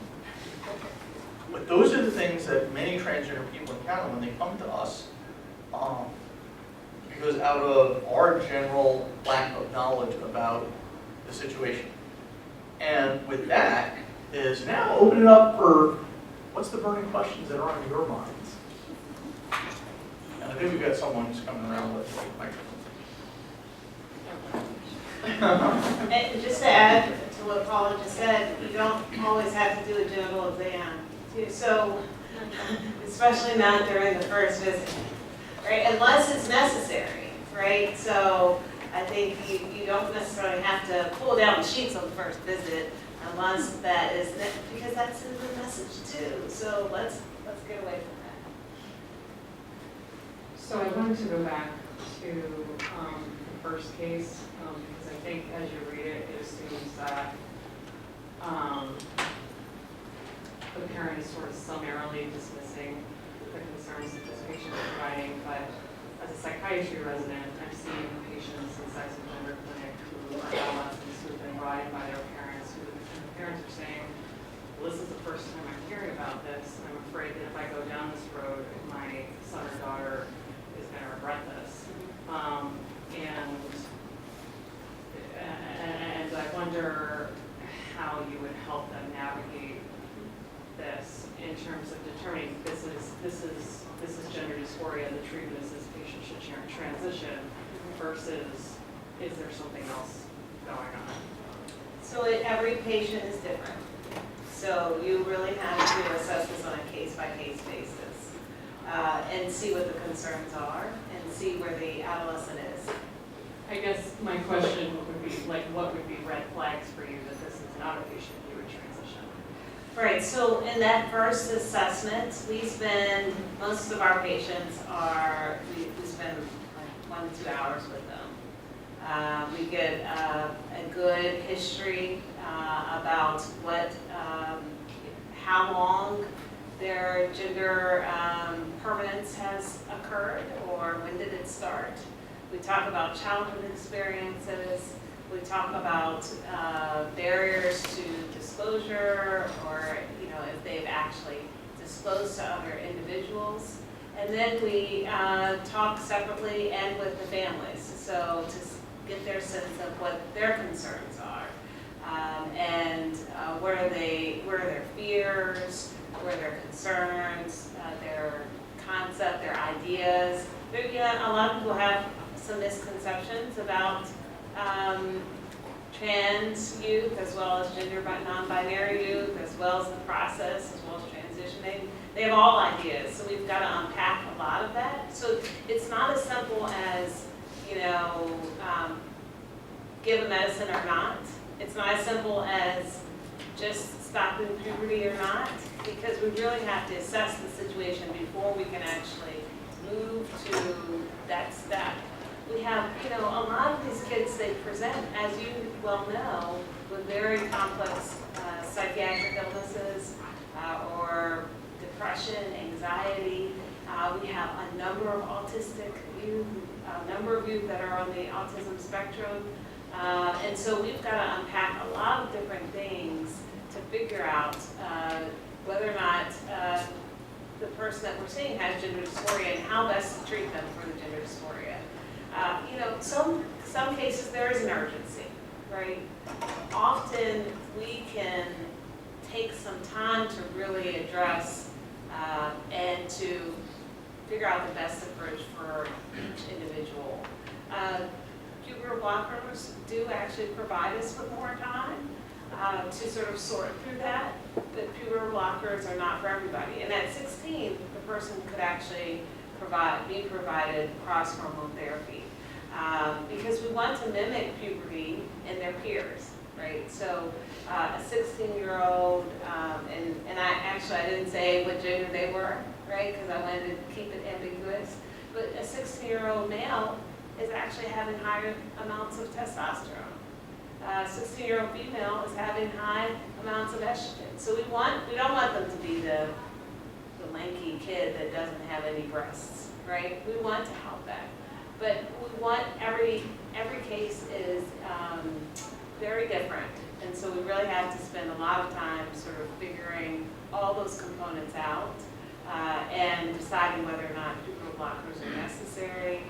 But those are the things that many transgender people encounter when they come to us, because out of our general lack of knowledge about the situation. And with that is now open it up for what's the burning questions that are on your minds? And I think we've got someone who's coming around with a microphone. And just to add to what Paula just said, you don't always have to do a genital exam. So, especially not during the first visit, right? Unless it's necessary, right? So I think you don't necessarily have to pull down the sheets on the first visit unless that is, because that's in the message too. So let's get away from that. So I wanted to go back to the first case, because I think as you read it, it assumes that the parent is sort of summarily dismissing the concerns that this patient is providing, but as a psychiatry resident, I've seen patients in sex and gender clinic who are adolescents who have been brought in by their parents, and the parents are saying, well, this is the first time I'm hearing about this, and I'm afraid that if I go down this road, my son or daughter is going to regret this. And I wonder how you would help them navigate this in terms of determining this is gender dysphoria, the treatment is this patient should transition, versus is there something else going on? So every patient is different. So you really have to assess this on a case-by-case basis and see what the concerns are and see where the adolescent is. I guess my question would be, like, what would be red flags for you that this is not a patient you would transition? Right, so in that first assessment, most of our patients we spend like 1 to 2 hours with them. We get a good history about how long their gender permanence has occurred or when did it start. We talk about childhood experiences. We talk about barriers to disclosure, or if they've actually disclosed to other individuals. And then we talk separately and with the families, so to get their sense of what their concerns are, and what are their fears, what are their concerns, their concept, their ideas. A lot of people have some misconceptions about trans youth, as well as gender non-binary youth, as well as the process, as well as transitioning. They have all ideas, so we've got to unpack a lot of that. So it's not as simple as, give a medicine or not. It's not as simple as just stopping puberty or not, because we really have to assess the situation before we can actually move to that step. We have, a lot of these kids, they present, as you well know, with very complex psychiatric illnesses or depression, anxiety. We have a number of autistic youth, a number of youth that are on the autism spectrum. And so we've got to unpack a lot of different things to figure out whether or not the person that we're seeing has gender dysphoria and how best to treat them for the gender dysphoria. Some cases there is an urgency, right? Often we can take some time to really address and to figure out the best approach for each individual. Pubertal blockers do actually provide us with more time to sort of sort through that, but pubertal blockers are not for everybody. And at 16, the person could actually be provided cross-hormone therapy because we want to mimic puberty in their peers, right? So a 16-year-old, and I didn't say what gender they were, right? Because I wanted to keep it ambiguous. But a 16-year-old male is actually having higher amounts of testosterone. A 16-year-old female is having high amounts of estrogen. So we don't want them to be the lanky kid that doesn't have any breasts, right? We want to help that. But we want every case is very different. And so we really had to spend a lot of time sort of figuring all those components out and deciding whether or not Google blockers are necessary,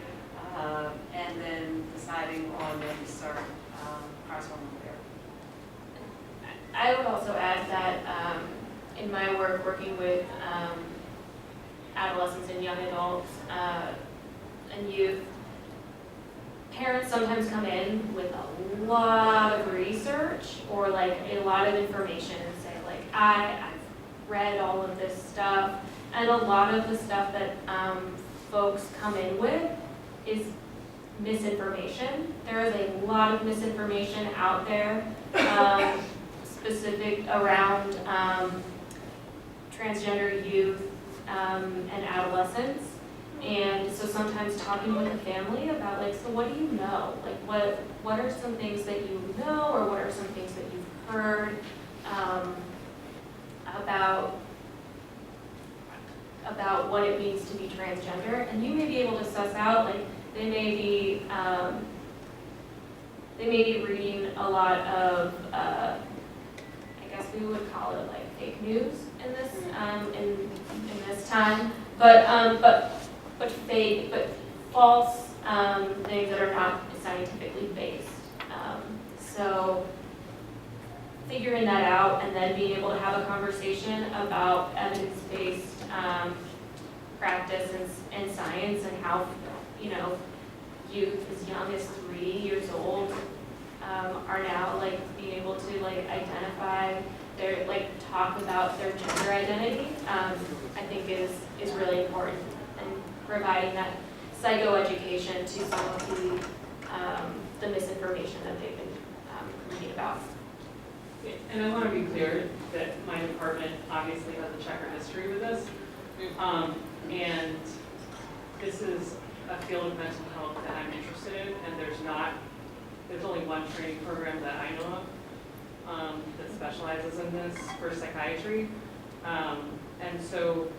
and then deciding on when to start hormonal therapy. I would also add that in my work working with adolescents and young adults and youth, parents sometimes come in with a lot of research or like a lot of information and say like, I've read all of this stuff, and a lot of the stuff that folks come in with is misinformation. There is a lot of misinformation out there specific around transgender youth and adolescents. And so sometimes talking with the family about like, so what do you know? Like what are some things that you know, or what are some things that you've heard about what it means to be transgender? And you may be able to suss out, like they may be reading a lot of I guess we would call it like fake news in this in this time, but false things that are not scientifically based. So figuring that out and then being able to have a conversation about evidence-based practice and science, and how, you know, youth as young as 3 years old are now like being able to like identify their, like talk about their gender identity, I think is really important, and providing that psychoeducation to some of the misinformation that they've been reading about. And I want to be clear that my department obviously has a checker history with this. And this is a field of mental health that I'm interested in, and there's only one training program that I know of that specializes in this for psychiatry. And so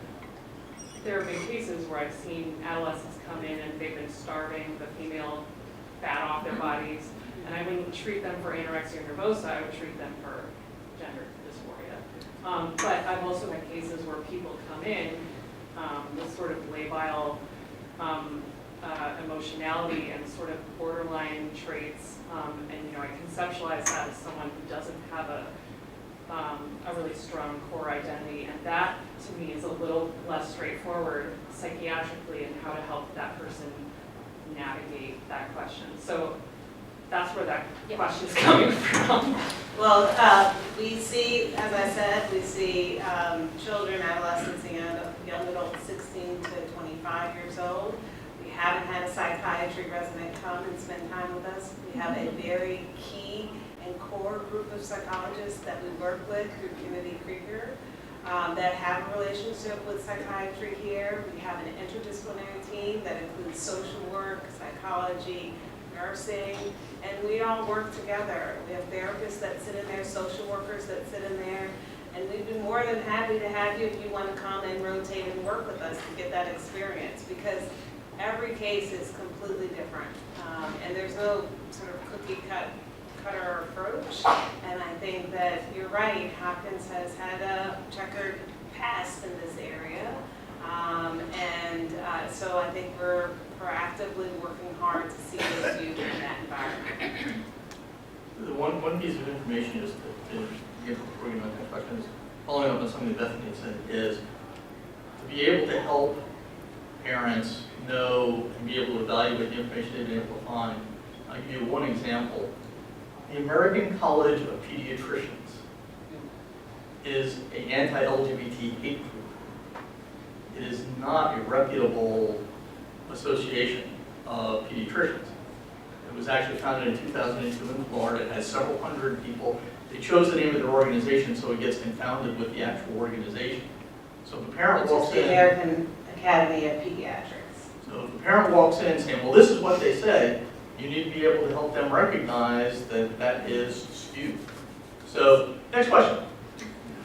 there have been cases where I've seen adolescents come in and they've been starving the female fat off their bodies, and I wouldn't treat them for anorexia nervosa, I would treat them for gender dysphoria. But I've also had cases where people come in with sort of labile emotionality and sort of borderline traits, and you know, I conceptualize that as someone who doesn't have a really strong core identity, and that to me is a little less straightforward psychiatrically in how to help that person navigate that question. So that's where that question is coming from. Well, we see, as I said, we see children, adolescents, and young adults 16 to 25 years old. We haven't had a psychiatry resident come and spend time with us. We have a very key and core group of psychologists that we work with through Kennedy Krieger that have a relationship with psychiatry here. We have an interdisciplinary team that includes social work, psychology, nursing, and we all work together. We have therapists that sit in there, social workers that sit in there, and we'd be more than happy to have you if you want to come and rotate and work with us to get that experience, because every case is completely different, and there's no sort of cookie cutter approach. And I think that you're right, Hopkins has had a checkered past in this area, so I think we're proactively working hard to see those youth in that environment. One piece of information just to give before we get to the next question is, following up on something that Bethany said, is to be able to help parents know and be able to evaluate the information they've been able to find. I'll give you one example. The American College of Pediatricians is an anti-LGBT hate group. It is not a reputable association of pediatricians. It was actually founded in 2002 in Florida. It has several hundred people. They chose the name of their organization so it gets confounded with the actual organization. So if a parent walks the in, American Academy of Pediatrics. So if a parent walks in saying, well, this is what they said, you need to be able to help them recognize that that is skewed. So next question.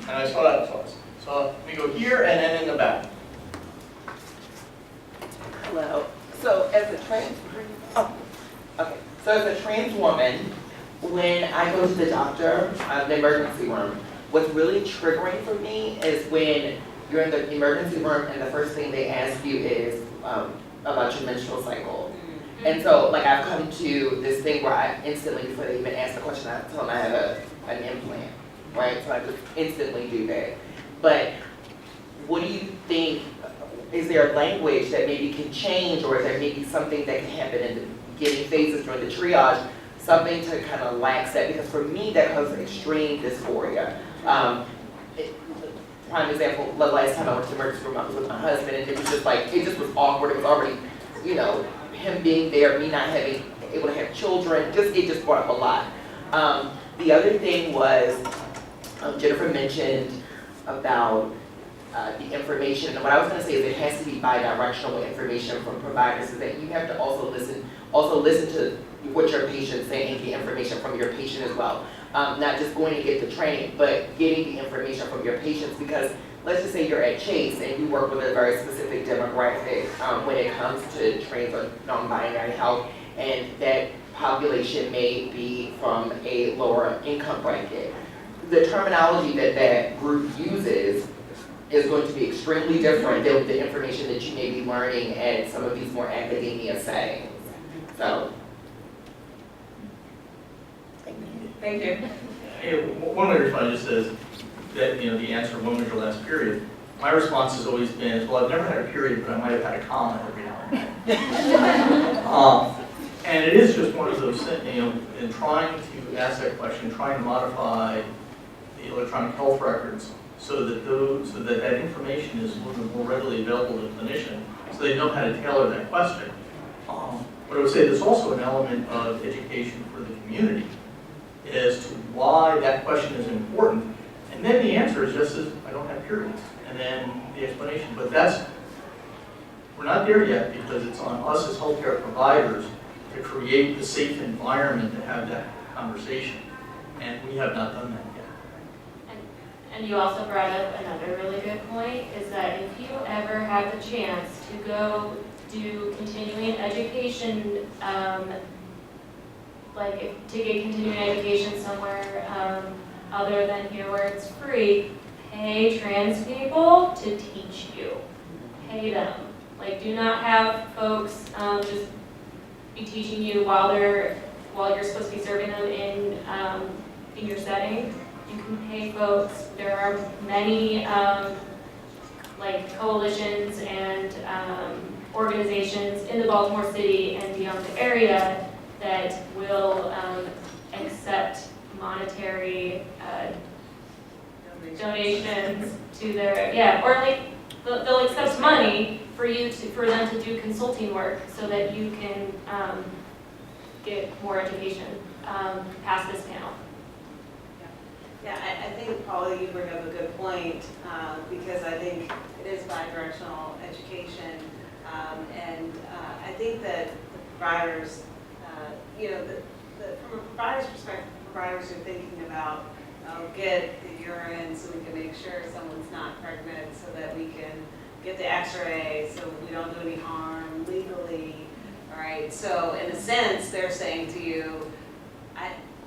And I saw that twice. So let me go here and then in the back. Hello. So as a trans woman, when I go to the doctor, the emergency room, what's really triggering for me is when you're in the emergency room and the first thing they ask you is about your menstrual cycle. And so, like, I've come to this thing where I instantly, before they even ask the question, I tell them I have an implant, right? So I just instantly do that. But what do you think, is there a language that maybe can change, or is there maybe something that can happen in the beginning phases during the triage, something to kind of lax that? Because for me, that causes extreme dysphoria. Prime example, the last time I went to the emergency room, I was with my husband, and it was just like, it just was awkward. It was already, you know, him being there, me not having, able to have children, it just brought up a lot. The other thing was, Jennifer mentioned about the information, and what I was gonna say is it has to be bi-directional information from providers, so that you have to also listen to what your patient's saying and get information from your patient as well. Not just going to get the training, but getting the information from your patients, because let's just say you're at Chase and you work with a very specific demographic when it comes to trans or non-binary health, and that population may be from a lower income bracket. The terminology that that group uses is going to be extremely different than the information that you may be learning at some of these more academia settings. So, Thank you. One way to respond just says that, you know, the answer, when was your last period? My response has always been, well, I've never had a period, but I might have had a comma every now and then. And it is just one of those things, you know, in trying to ask that question, trying to modify the electronic health records so that that information is a little bit more readily available to the clinician, so they know how to tailor that question. But I would say there's also an element of education for the community as to why that question is important. And then the answer is just as, I don't have periods. And then the explanation. But we're not there yet, because it's on us as healthcare providers to create the safe environment to have that conversation. And we have not done that yet. And you also brought up another really good point, is that if you ever have the chance to go do continuing education, to get continuing education somewhere other than here where it's free, pay trans people to teach you. Pay them. Like, do not have folks just be teaching you while you're supposed to be serving them in your setting. You can pay folks. There are many coalitions and organizations in the Baltimore City and beyond the area that will accept monetary donations to their, or they'll accept money for them to do consulting work so that you can get more education past this panel. Yeah, I think, Paula, you bring up a good point, because I think it is bi-directional education, and I think that the providers, from a provider's perspective, providers are thinking about, get the urine so we can make sure someone's not pregnant, so that we can get the x-ray so we don't do any harm legally, all right? So in a sense, they're saying to you,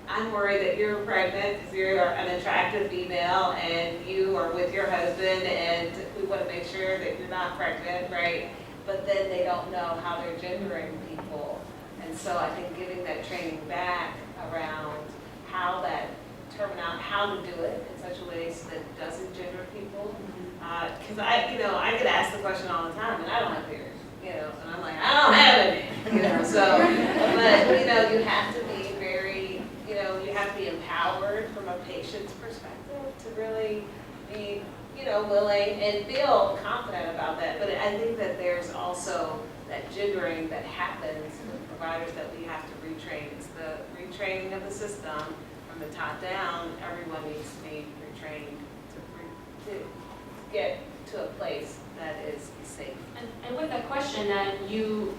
I'm worried that you're pregnant because you're an attractive female and you are with your husband, and we want to make sure that you're not pregnant, right? But then they don't know how they're gendering people. And so I think giving that training back around how that terminology, how to do it in such a way so that it doesn't gender people. Because I get asked the question all the time, and I don't have periods, and I'm like, I don't have any, so, but, you have to be very, you have to be empowered from a patient's perspective to really be, willing and feel confident about that. But I think that there's also that gendering that happens with providers that we have to retrain. It's the retraining of the system from the top down. Everyone needs to be retrained to get to a place that is safe. And with that question, then you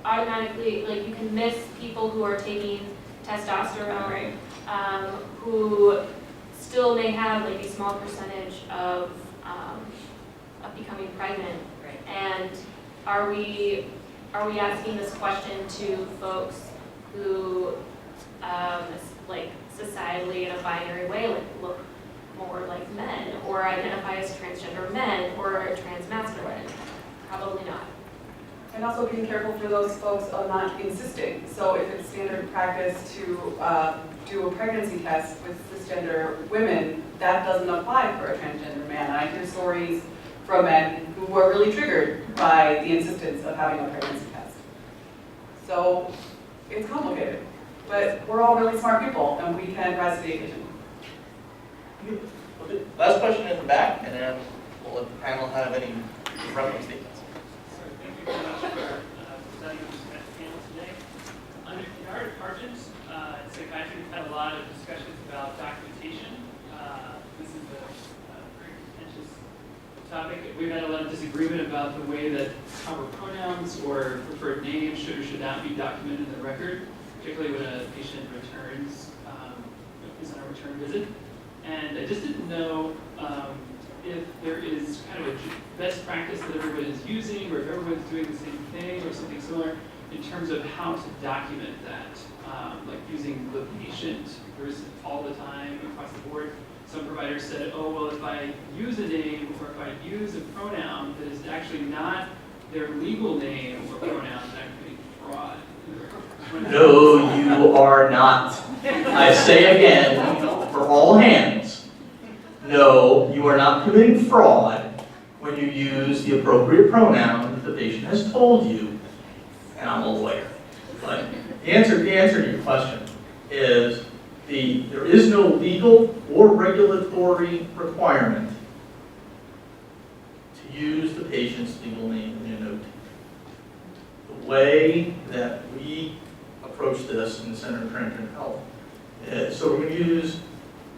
automatically, you can miss people who are taking testosterone, who still may have a small percentage of becoming pregnant. Right. And are we asking this question to folks who like societally in a binary way, like look more like men, or identify as transgender men, or trans masculine? Probably not. And also being careful for those folks of not insisting. So if it's standard practice to do a pregnancy test with cisgender women, that doesn't apply for a transgender man. And I hear stories from men who are really triggered by the insistence of having a pregnancy test. So it's complicated, but we're all really smart people and we can rise to the occasion. Okay, last question in the back, and then we'll let the panel have any wrap-up statements. Thank you very much for presenting this panel today. In our department, in psychiatry, we've had a lot of discussions about documentation. This is a very contentious topic. We've had a lot of disagreement about the way that proper pronouns or preferred names should or should not be documented in the record, particularly when a patient returns, is on a return visit. And I just didn't know if there is kind of a best practice that everyone is using, or if everyone's doing the same thing or something similar in terms of how to document that, like using the patient versus all the time across the board. Some providers said, oh, well, if I use a name or if I use a pronoun that is actually not their legal name or pronoun, then I'm committing fraud. No, you are not. I say again, for all hands, no, you are not committing fraud when you use the appropriate pronoun that the patient has told you. And I'm a lawyer. But the answer to your question is there is no legal or regulatory requirement to use the patient's legal name in a note. The way that we approach this in the Center for Transgender Health is, so we're going to use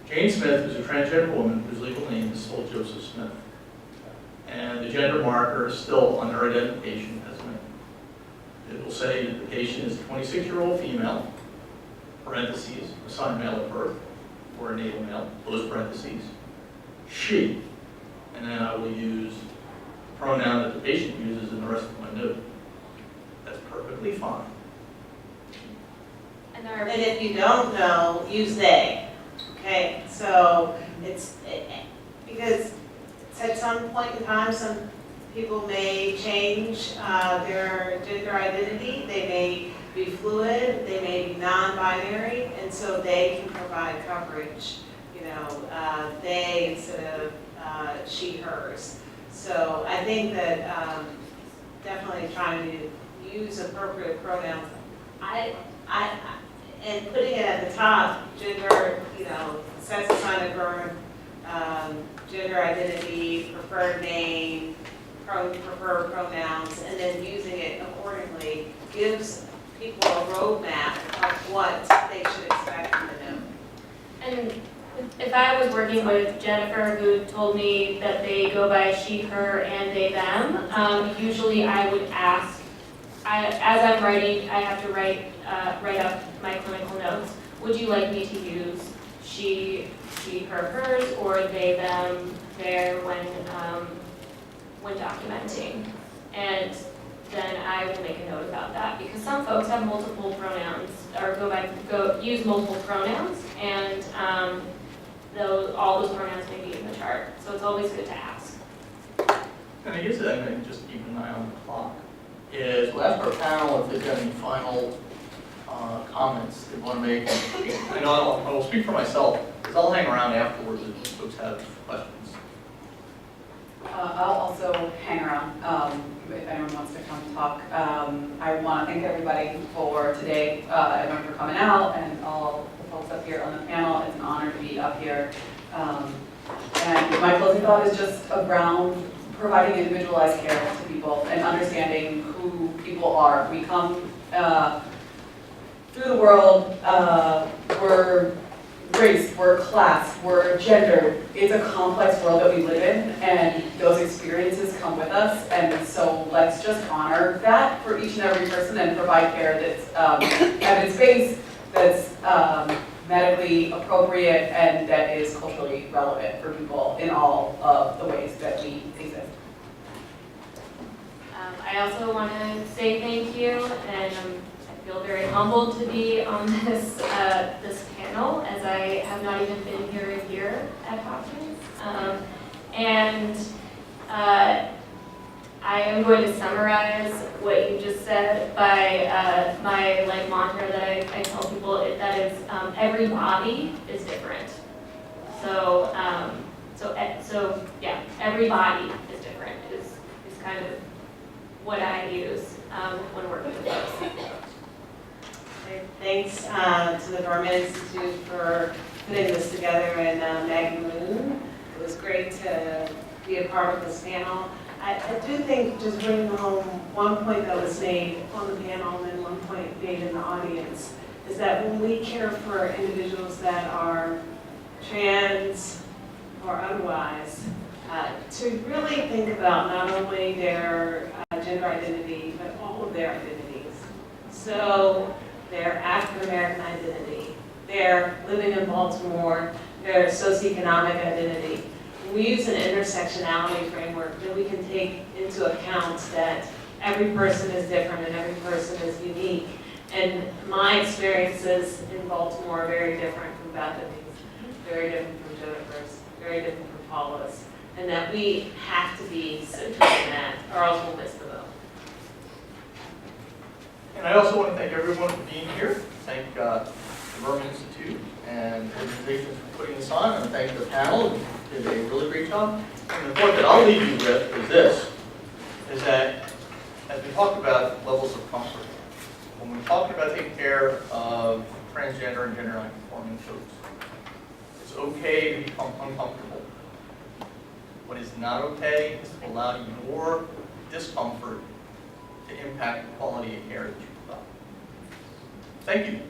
Jane Smith, who's a transgender woman whose legal name is still Joseph Smith. And the gender marker is still on her identification as male. It will say that the patient is a 26-year-old female, parentheses, assigned male at birth, or a natal male, close parentheses, she. And then I will use the pronoun that the patient uses in the rest of my note. That's perfectly fine. And if you don't know, use they. Okay, so because at some point in time, some people may change their gender identity. They may be fluid, they may be non-binary, and so they can provide coverage, they instead of she, hers. So I think that definitely trying to use appropriate pronouns. And putting it at the top, gender, sex assigned at birth, gender identity, preferred name, preferred pronouns, and then using it accordingly gives people a roadmap of what they should expect from the note. And if I was working with Jennifer, who told me that they go by she, her, and they, them, usually I would ask, as I'm writing, I have to write up my clinical notes. Would you like me to use she, her, hers, or they, them, their when documenting? And then I will make a note about that, because some folks have multiple pronouns, or use multiple pronouns, and all those pronouns may be in the chart. So it's always good to ask. And I guess I'm going to just keep an eye on the clock. We'll ask our panel if they've got any final comments they want to make. I know I will speak for myself, because I'll hang around afterwards if folks have questions. I'll also hang around if anyone wants to come talk. I want to thank everybody for today, everyone for coming out, and all the folks up here on the panel. It's an honor to be up here. And my closing thought is just around providing individualized care to people and understanding who people are. We come through the world, we're race, we're class, we're gender. It's a complex world that we live in, and those experiences come with us, and so let's just honor that for each and every person and provide care that's evidence-based, that's medically appropriate, and that is culturally relevant for people in all of the ways that we exist. I also want to say thank you, and I feel very humbled to be on this panel. panel, as I have not even been here a year at Hopkins. I am going to summarize what you just said by my mantra that I tell people, that is every body is different. So yeah, every body is different is kind of what I use when working with folks. Okay, thanks to the Berman Institute for putting this together, and Maggie Moon. It was great to be a part of this panel. I do think, just bringing home one point that was made on the panel and one point made in the audience, is that when we care for individuals that are trans or otherwise, to really think about not only their gender identity, but all of their identities. So their African American identity, their living in Baltimore, their socioeconomic identity. We use an intersectionality framework that we can take into account that every person is different and every person is unique. And my experiences in Baltimore are very different from Bethany's, very different from Jennifer's, very different from Paula's. And that we have to be centered in that, or else we'll miss the boat. And I also want to thank everyone for being here. Thank the Berman Institute and organizations for putting this on, and thank the panel, who did a really great job. And the point that I'll leave you with is this, is that as we talk about levels of comfort, when we're talking about taking care of transgender and gender nonconforming folks, it's okay to become uncomfortable. What is not okay is to allow your discomfort to impact the quality of care that you provide. Thank you.